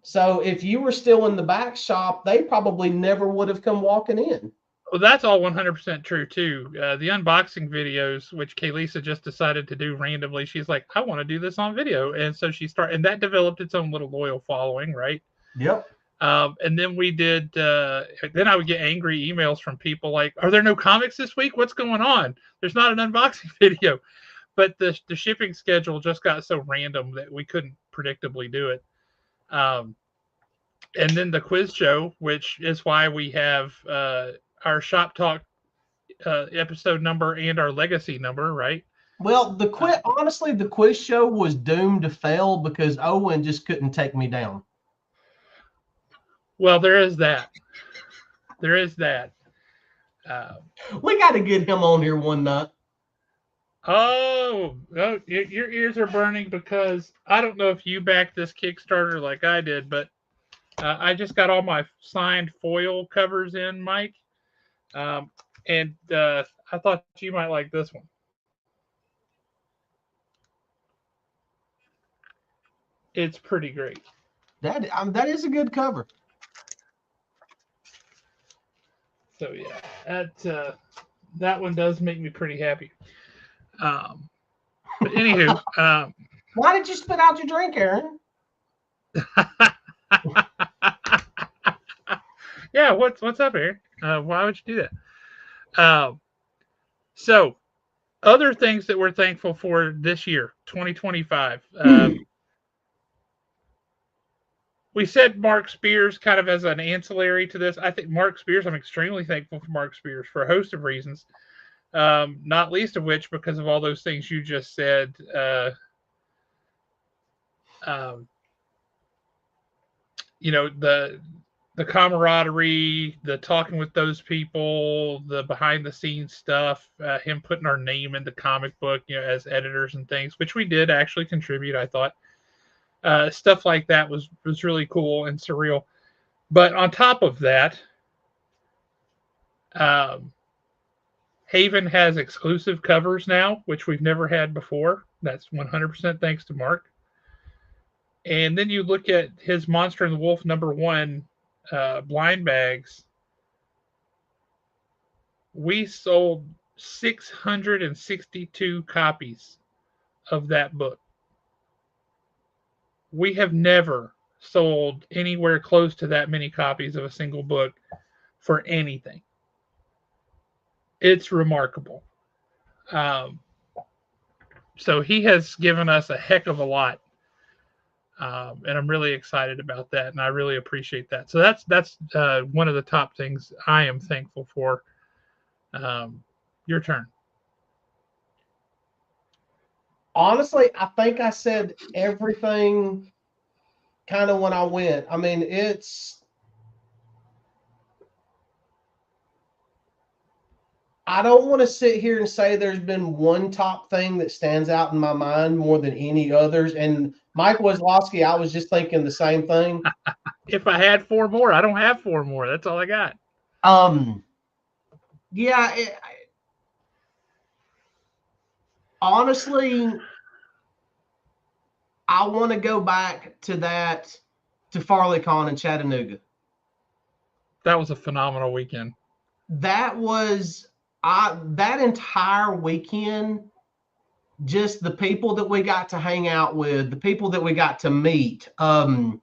So if you were still in the back shop, they probably never would have come walking in. Well, that's all 100% true too. The unboxing videos, which Kaylisa just decided to do randomly, she's like, "I want to do this on video," and so she started, and that developed its own little loyal following, right? Yep. And then we did. Then I would get angry emails from people like, "Are there no comics this week? What's going on? There's not an unboxing video." But the shipping schedule just got so random that we couldn't predictably do it. Um, and then the quiz show, which is why we have our shop talk episode number and our legacy number, right? Well, honestly, the quiz show was doomed to fail because Owen just couldn't take me down. Well, there is that. There is that. We got to get him on here one night. Oh, your ears are burning because I don't know if you backed this Kickstarter like I did, but I just got all my signed foil covers in, Mike. And I thought you might like this one. It's pretty great. That is a good cover. So yeah, that one does make me pretty happy. But anywho, why did you spit out your drink, Aaron? Yeah, what's up, Aaron? Why would you do that? So, other things that we're thankful for this year, 2025. We said Mark Spears kind of as an ancillary to this. I think Mark Spears, I'm extremely thankful for Mark Spears for a host of reasons, not least of which because of all those things you just said. You know, the camaraderie, the talking with those people, the behind the scenes stuff, him putting our name in the comic book, you know, as editors and things, which we did actually contribute, I thought. Stuff like that was really cool and surreal. But on top of that, Haven has exclusive covers now, which we've never had before. That's 100% thanks to Mark. And then you look at his Monster and the Wolf #1 blind bags. We sold 662 copies of that book. We have never sold anywhere close to that many copies of a single book for anything. It's remarkable. So he has given us a heck of a lot. And I'm really excited about that, and I really appreciate that. So that's one of the top things I am thankful for. Your turn. Honestly, I think I said everything kind of when I went. I mean, I don't want to sit here and say there's been one top thing that stands out in my mind more than any others. And Mike Wazlowski, I was just thinking the same thing. If I had 4 more, I don't have 4 more. That's all I got. Yeah. Honestly, I want to go back to FarleyCon in Chattanooga. That was a phenomenal weekend. That was that entire weekend, just the people that we got to hang out with, the people that we got to meet. Yeah,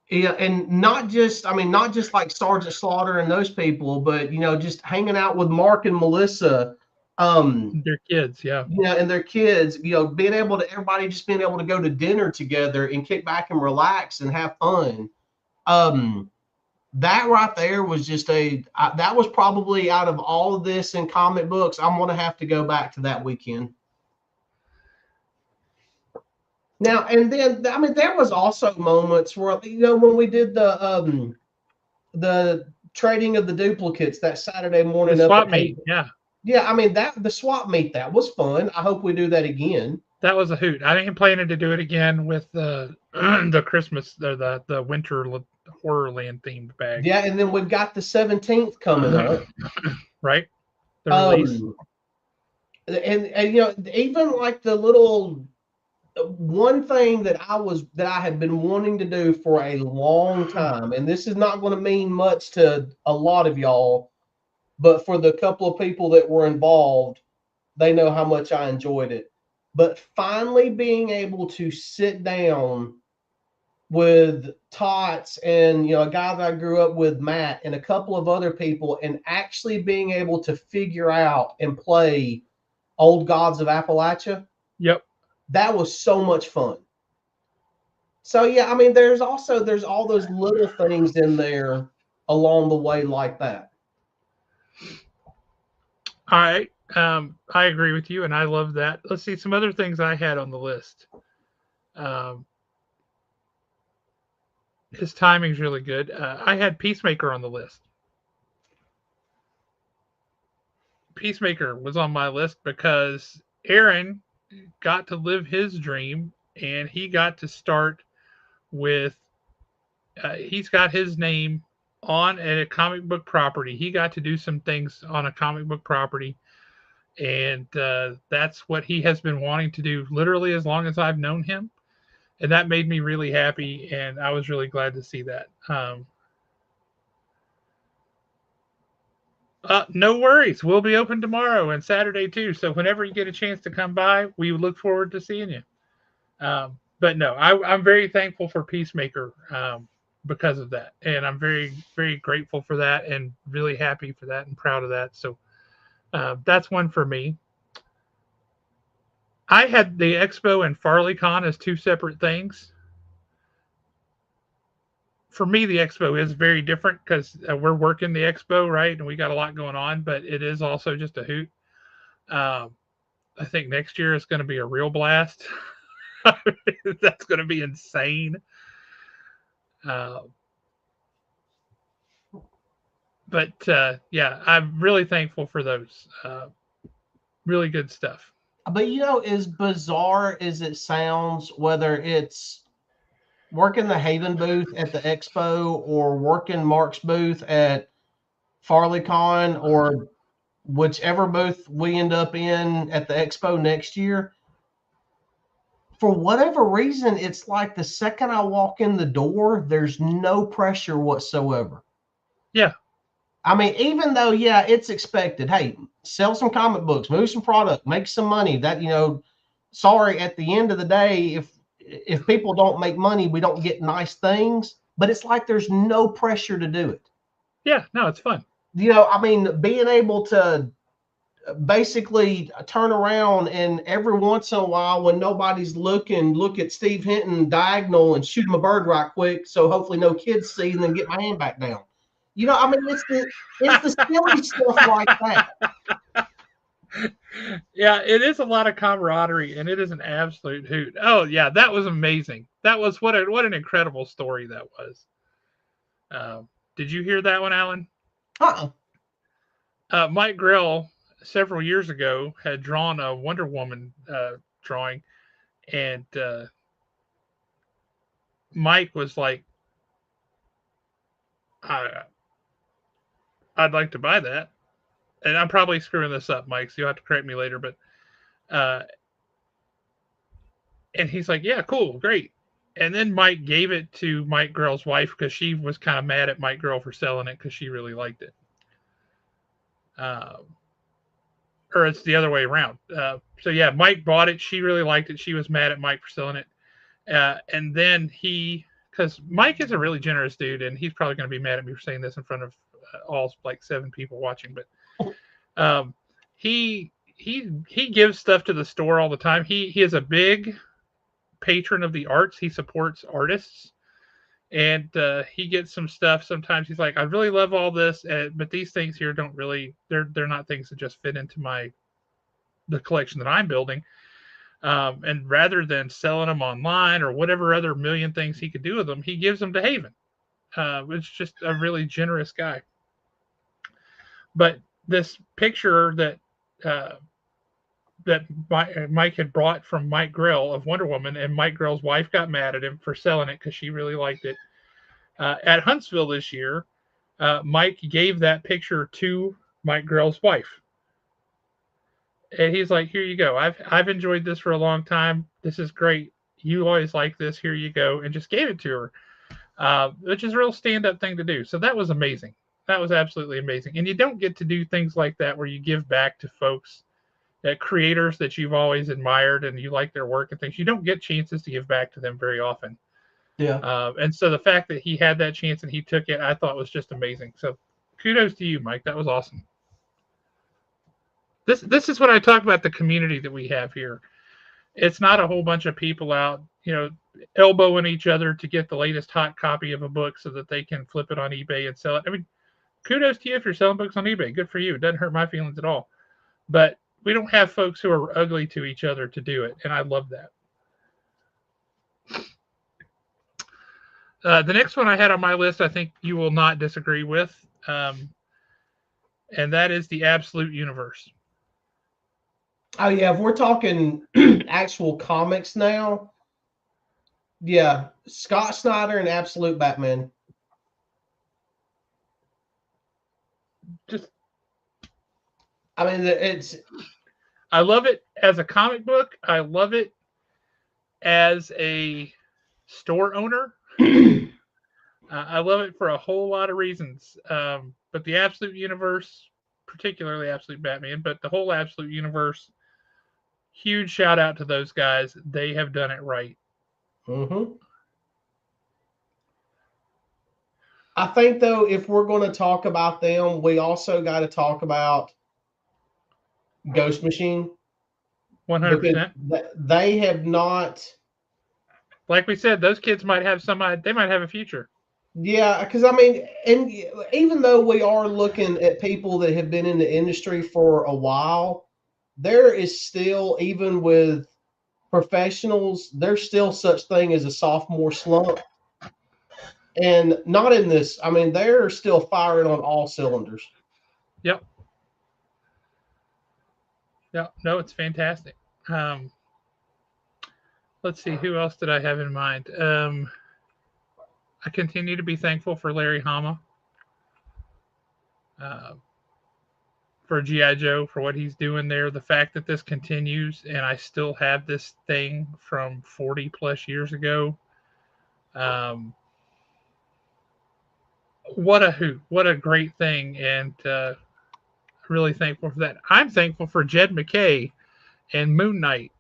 and not just like Sergeant Slaughter and those people, but just hanging out with Mark and Melissa. Their kids, yeah. And their kids, everybody just being able to go to dinner together and kick back and relax and have fun. That right there was just that was probably out of all of this in comic books, I'm going to have to go back to that weekend. Now, and then, I mean, there was also moments where, when we did the the trading of the duplicates that Saturday The morning up swap at meet, Haven. yeah. Yeah, I mean that the swap meet, that was fun. I hope we do that again. That was a hoot. I am planning to do it again with the the Christmas or the winter Horrorland themed bag. Yeah, and then we've got the 17th coming up. Right? The release. And even like the little one thing that I had been wanting to do for a long time, and this is not going to mean much to a lot of y'all, but for the couple of people that were involved, they know how much I enjoyed it. But finally being able to sit down with Tots and a guy that I grew up with, Matt, and a couple of other people, and actually being able to figure out and play Old Gods of Appalachia. Yep. That was so much fun. So yeah, I mean, there's all those little things in there along the way like that. All right. I agree with you, and I love that. Let's see some other things I had on the list. Um, his timing's really good. I had Peacemaker on the list. Peacemaker was on my list because Aaron got to live his dream, and he got to start with. He's got his name on a comic book property. He got to do some things on a comic book property, and that's what he has been wanting to do literally as long as I've known him, and that made me really happy, and I was really glad to see that. No worries. We'll be open tomorrow and Saturday too. So whenever you get a chance to come by, we look forward to seeing you. But no, I'm very thankful for Peacemaker because of that, and I'm very very grateful for that, and really happy for that, and proud of that. So that's one for me. I had the expo and FarleyCon as two separate things. For me, the expo is very different because we're working the expo, right? And we got a lot going on, but it is also just a hoot. Um, I think next year is going to be a real blast. That's going to be insane. Uh, but yeah, I'm really thankful for those. Really good stuff. But as bizarre as it sounds, whether it's working the Haven booth at the expo or working Mark's booth at FarleyCon or whichever booth we end up in at the expo next year, for whatever reason, it's like the second I walk in the door, there's no pressure whatsoever. Yeah. I mean, even though, yeah, it's expected. Hey, sell some comic books, move some product, make some money. That, sorry, at the end of the day, if people don't make money, we don't get nice things. But it's like there's no pressure to do it. Yeah, no, it's fun. I mean, being able to basically turn around and every once in a while when nobody's looking, look at Steve Hinton diagonal and shoot him a bird right quick, so hopefully no kids see, and then get my hand back down. I mean, it's the silly stuff like that. Yeah, it is a lot of camaraderie, and it is an absolute hoot. Oh yeah, that was amazing. That was what an incredible story that was. Did you hear that one, Alan? Uh-uh. Mike Grell several years ago had drawn a Wonder Woman drawing, and Mike was like, I'd like to buy that. And I'm probably screwing this up, Mike, so you'll have to correct me later. But uh, and he's like, yeah, cool, great. And then Mike gave it to Mike Grell's wife because she was kind of mad at Mike Grell for selling it because she really liked it. Or it's the other way around. So yeah, Mike bought it. She really liked it. She was mad at Mike for selling it. And then because Mike is a really generous dude, and he's probably going to be mad at me for saying this in front of all like 7 people watching, but he gives stuff to the store all the time. He is a big patron of the arts. He supports artists, and he gets some stuff. Sometimes he's like, I really love all this, but these things here don't really. They're not things that just fit into the collection that I'm building. And rather than selling them online or whatever other million things he could do with them, he gives them to Haven It's just a really generous guy. But this picture uh, that Mike had brought from Mike Grell of Wonder Woman, and Mike Grell's wife got mad at him for selling it because she really liked it. At Huntsville this year, Mike gave that picture to Mike Grell's wife, and he's like, "Here you go. I've enjoyed this for a long time. This is great. You always like this. Here you go," and just gave it to her, which is a real stand up thing to do. So that was amazing. That was absolutely amazing. And you don't get to do things like that where you give back to folks, creators that you've always admired and you like their work and things. You don't get chances to give back to them very often. Yeah. And so the fact that he had that chance and he took it, I thought was just amazing. So kudos to you, Mike. That was awesome. This is what I talk about, the community that we have here. It's not a whole bunch of people out, elbowing each other to get the latest hot copy of a book so that they can flip it on eBay and sell it. I mean, kudos to you if you're selling books on eBay. Good for you. It doesn't hurt my feelings at all. But we don't have folks who are ugly to each other to do it, and I love that. The next one I had on my list, I think you will not disagree with, and that is the Absolute Universe. Oh yeah, if we're talking actual comics now, yeah, Scott Snyder and Absolute Batman. Just, I mean, I love it as a comic book. I love it as a store owner. I love it for a whole lot of reasons. But the Absolute Universe, particularly Absolute Batman, but the whole Absolute Universe, huge shout out to those guys. They have done it right. Mm-hmm. I think, though, if we're going to talk about them, we also got to talk about Ghost Machine. 100%. They have not. Like we said, those kids might have they might have a future. Yeah, because I mean, and even though we are looking at people that have been in the industry for a while, there is still, even with professionals, there's still such thing as a sophomore slump. And not in this. I mean, they're still firing on all cylinders. Yep. Yeah. No, it's fantastic. Let's see, who else did I have in mind? I continue to be thankful for Larry Hama, for G.I. Joe, for what he's doing there. The fact that this continues and I still have this thing from 40 plus years ago. What a hoot. What a great thing. And really thankful for that. I'm thankful for Jed McKay and Moon Knight.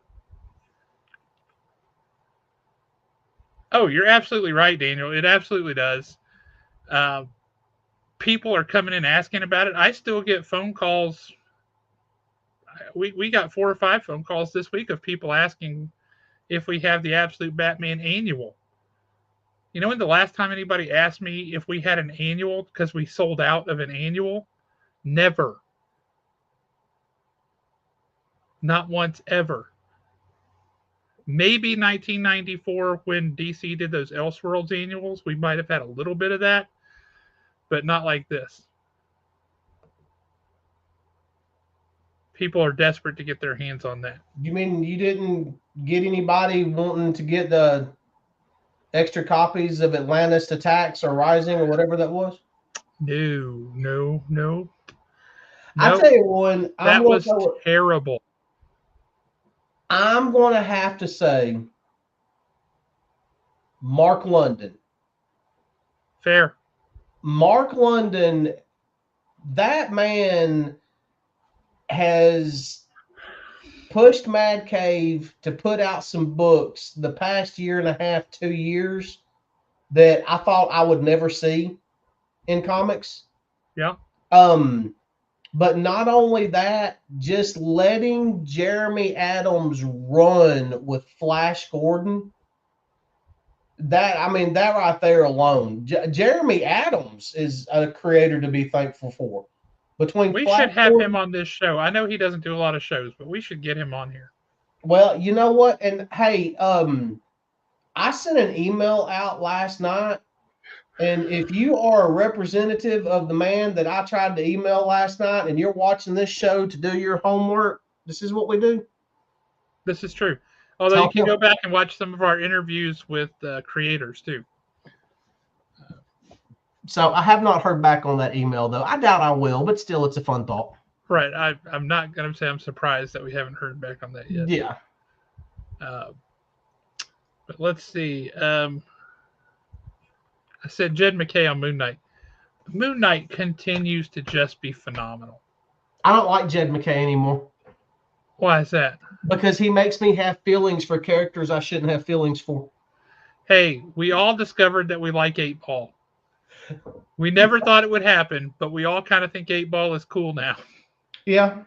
Oh, you're absolutely right, Daniel. It absolutely does. Uh, People are coming in asking about it. I still get phone calls. We got 4 or 5 phone calls this week of people asking if we have the Absolute Batman annual. You know when the last time anybody asked me if we had an annual because we sold out of an annual? Never. Not once ever. Maybe 1994 when DC did those Elseworlds annuals, we might have had a little bit of that, but not like this. People are desperate to get their hands on that. You mean you didn't get anybody wanting to get the extra copies of Atlantis Attacks or Rising or whatever that was? No. I tell you one. That was terrible. I'm going to have to say Mark London. Fair. Mark London, that man has pushed Mad Cave to put out some books the past year and a half, 2 years that I thought I would never see in comics. Yeah. But not only that, just letting Jeremy Adams run with Flash Gordon. That right there alone, Jeremy Adams is a creator to be thankful for. We should have him on this show. I know he doesn't do a lot of shows, but we should get him on here. Well, you know what? And hey, I sent an email out last night And if you are a representative of the man that I tried to email last night and you're watching this show to do your homework, this is what we do. This is true. Although you Tell can him. go back and watch some of our interviews with creators too. So I have not heard back on that email, though. I doubt I will, but still, it's a fun thought. Right. I'm not going to say I'm surprised that we haven't heard back on that yet. Yeah. But let's see. I said Jed McKay on Moon Knight. Moon Knight continues to just be phenomenal. I don't like Jed McKay anymore. Why is that? Because he makes me have feelings for characters I shouldn't have feelings for. Hey, we all discovered that we like 8-Ball. We never thought it would happen, but we all kind of think 8-Ball is cool now. Yeah.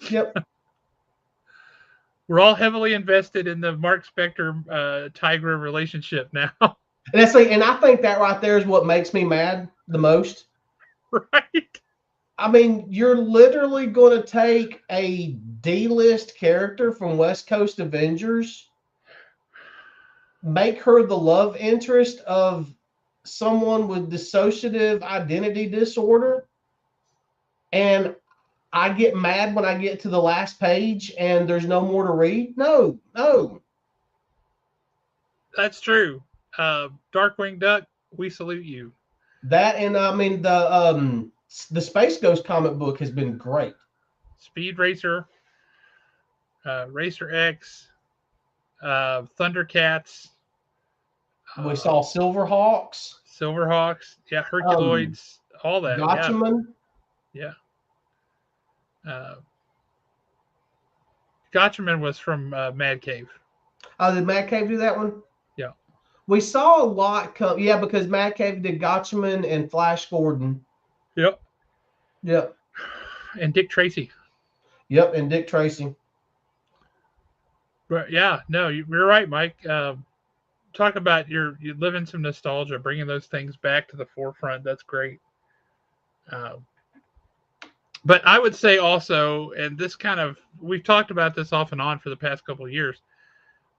Yep. We're all heavily invested in the Mark Spector Tigra relationship now. And I think that right there is what makes me mad the most. Right. I mean, you're literally going to take a D-list character from West Coast Avengers, make her the love interest of someone with dissociative identity disorder, and I get mad when I get to the last page and there's no more to read. No. That's true. Darkwing Duck, we salute you. That, and I mean the Space Ghost comic book has been great. Speed Racer, Racer X, Thundercats. We saw Silverhawks. Silverhawks, yeah, Herculoids, all that. Gotchaman. Yeah. Gotchaman was from Mad Cave. Oh, did Mad Cave do that one? Yeah. We saw a lot come. Yeah, because Mad Cave did Gotchaman and Flash Gordon. Yep. Yep. And Dick Tracy. Yep, and Dick Tracy. But yeah, no, you're right, Mike. Talk about you living some nostalgia, bringing those things back to the forefront. That's great. But I would say also, and this kind of, we've talked about this off and on for the past couple of years,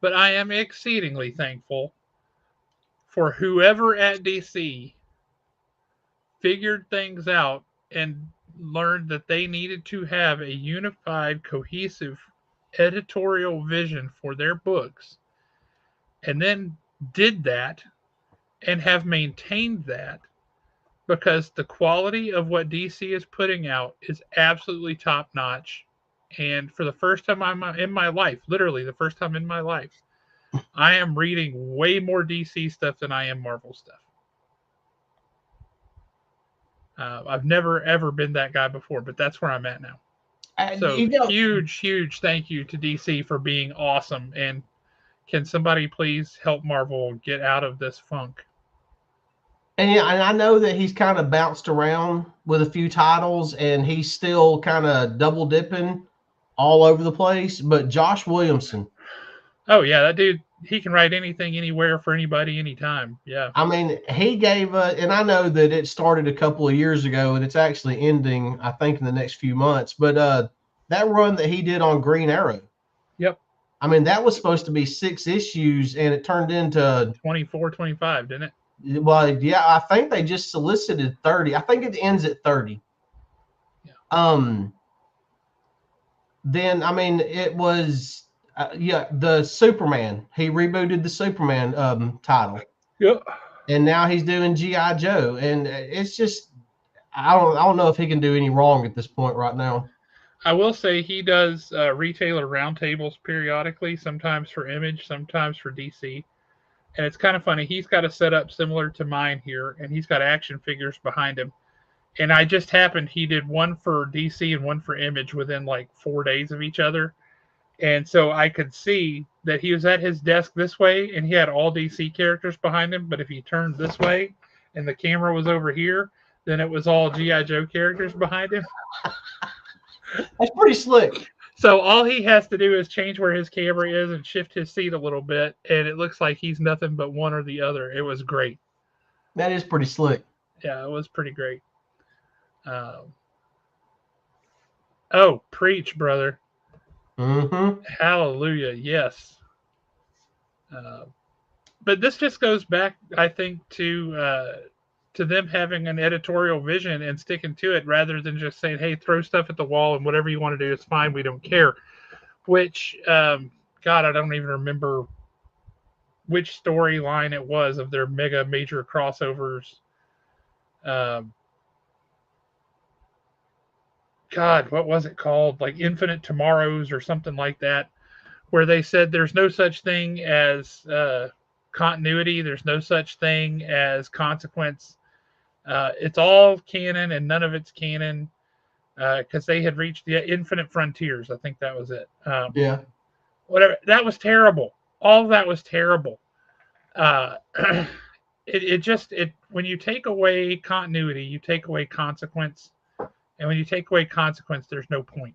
but I am exceedingly thankful for whoever at DC figured things out and learned that they needed to have a unified, cohesive editorial vision for their books, and then did that and have maintained that, because the quality of what DC is putting out is absolutely top notch. And for the first time in my life, literally the first time in my life, I am reading way more DC stuff than I am Marvel stuff. I've never ever been that guy before, but that's where I'm at now. So huge thank you to DC for being awesome. And can somebody please help Marvel get out of this funk? And I know that he's kind of bounced around with a few titles, and he's still kind of double dipping all over the place. But Josh Williamson. Oh yeah, that dude. He can write anything, anywhere, for anybody, anytime. Yeah. I mean, he gave and I know that it started a couple of years ago, and it's actually ending, I think, in the next few months. But that run that he did on Green Arrow. Yep. I mean, that was supposed to be 6 issues, and it turned into 24, 25, didn't it? Well, yeah, I think they just solicited 30. I think it ends at 30. Yeah. Then, I mean, it was the Superman. He rebooted the Superman title. Yep. And now he's doing G.I. Joe, and it's just I don't know if he can do any wrong at this point right now. I will say he does retailer roundtables periodically, sometimes for Image, sometimes for DC. And it's kind of funny. He's got a setup similar to mine here, and he's got action figures behind him. And I just happened, he did one for DC and one for Image within like 4 days of each other. And so I could see that he was at his desk this way, and he had all DC characters behind him. But if he turned this way and the camera was over here, then it was all G.I. Joe characters behind him. That's pretty slick. So all he has to do is change where his camera is and shift his seat a little bit, and it looks like he's nothing but one or the other. It was great. That is pretty slick. Yeah, it was pretty great. Oh, preach, brother. Mm-hmm. Hallelujah, yes. But this just goes back, I think, to to them having an editorial vision and sticking to it rather than just saying, hey, throw stuff at the wall and whatever you want to do is fine. We don't care. Which, God, I don't even remember which storyline it was of their mega major crossovers. Um, God, what was it called? Like Infinite Tomorrows or something like that, where they said there's no such thing as continuity, there's no such thing as consequence. It's all canon and none of it's canon because they had reached the infinite frontiers. I think that was it. Yeah. Whatever. That was terrible. All of that was terrible. Uh, it just when you take away continuity, you take away consequence, and when you take away consequence, there's no point.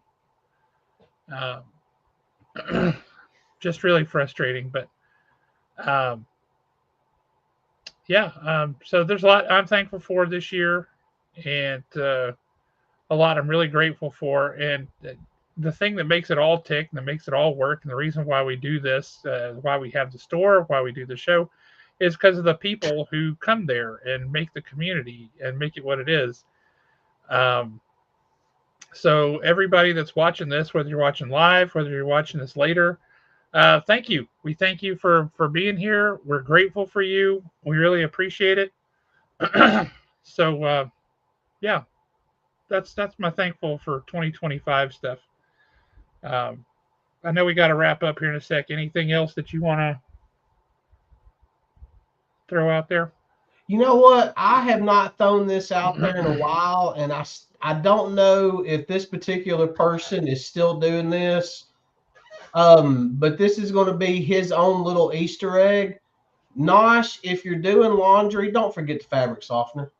Just really frustrating, but um, yeah. So there's a lot I'm thankful for this year, and a lot I'm really grateful for. And the thing that makes it all tick and that makes it all work, and the reason why we do this, why we have the store, why we do the show, is because of the people who come there and make the community and make it what it is. Um, so everybody that's watching this, whether you're watching live, whether you're watching this later, thank you. We thank you for being here. We're grateful for you. We really appreciate it. So yeah, that's my thankful for 2025 stuff. Um, I know we got to wrap up here in a sec. Anything else that you want to throw out there? You know what? I have not thrown this out there in a while, and I don't know if this particular person is still doing this. But this is going to be his own little Easter egg. Nosh, if you're doing laundry, don't forget the fabric softener.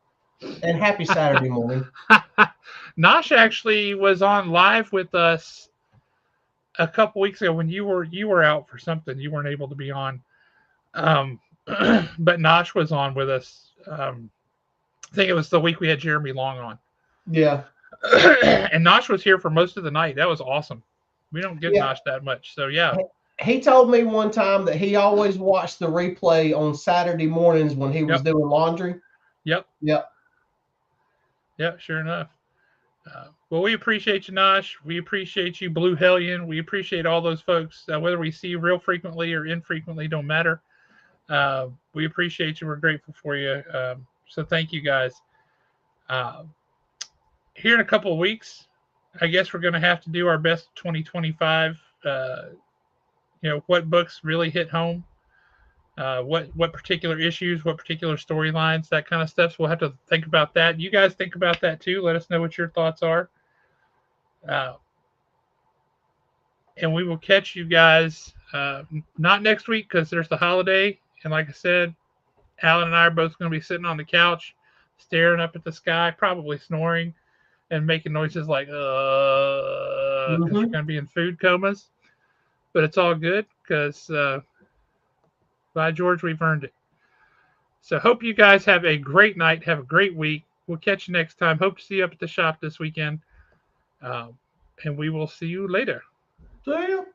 And happy Saturday morning. Nosh actually was on live with us a couple weeks ago when you were out for something. You weren't able to be on. But Nosh was on with us. I think it was the week we had Jeremy Long on. Yeah. And Nosh was here for most of the night. That was awesome. We don't get Nosh that much. So, yeah. He told me one time that he always watched the replay on Saturday mornings when he was doing laundry. Yep. Sure enough. Well, we appreciate you, Nosh. We appreciate you, Blue Hellion. We appreciate all those folks. Whether we see you real frequently or infrequently, don't matter. We appreciate you. We're grateful for you. So thank you, guys. Here in a couple of weeks, I guess we're going to have to do our best 2025. What books really hit home, what particular issues, what particular storylines, that kind of stuff. So we'll have to think about that. You guys think about that too. Let us know what your thoughts are. And we will catch you guys not next week because there's the holiday. And like I said, Alan and I are both going to be sitting on the couch, staring up at the sky, probably snoring and making noises like, because we're going to be in food comas. But it's all good because, by George, we've earned it. So hope you guys have a great night. Have a great week. We'll catch you next time. Hope to see you up at the shop this weekend. And we will see you later. See you.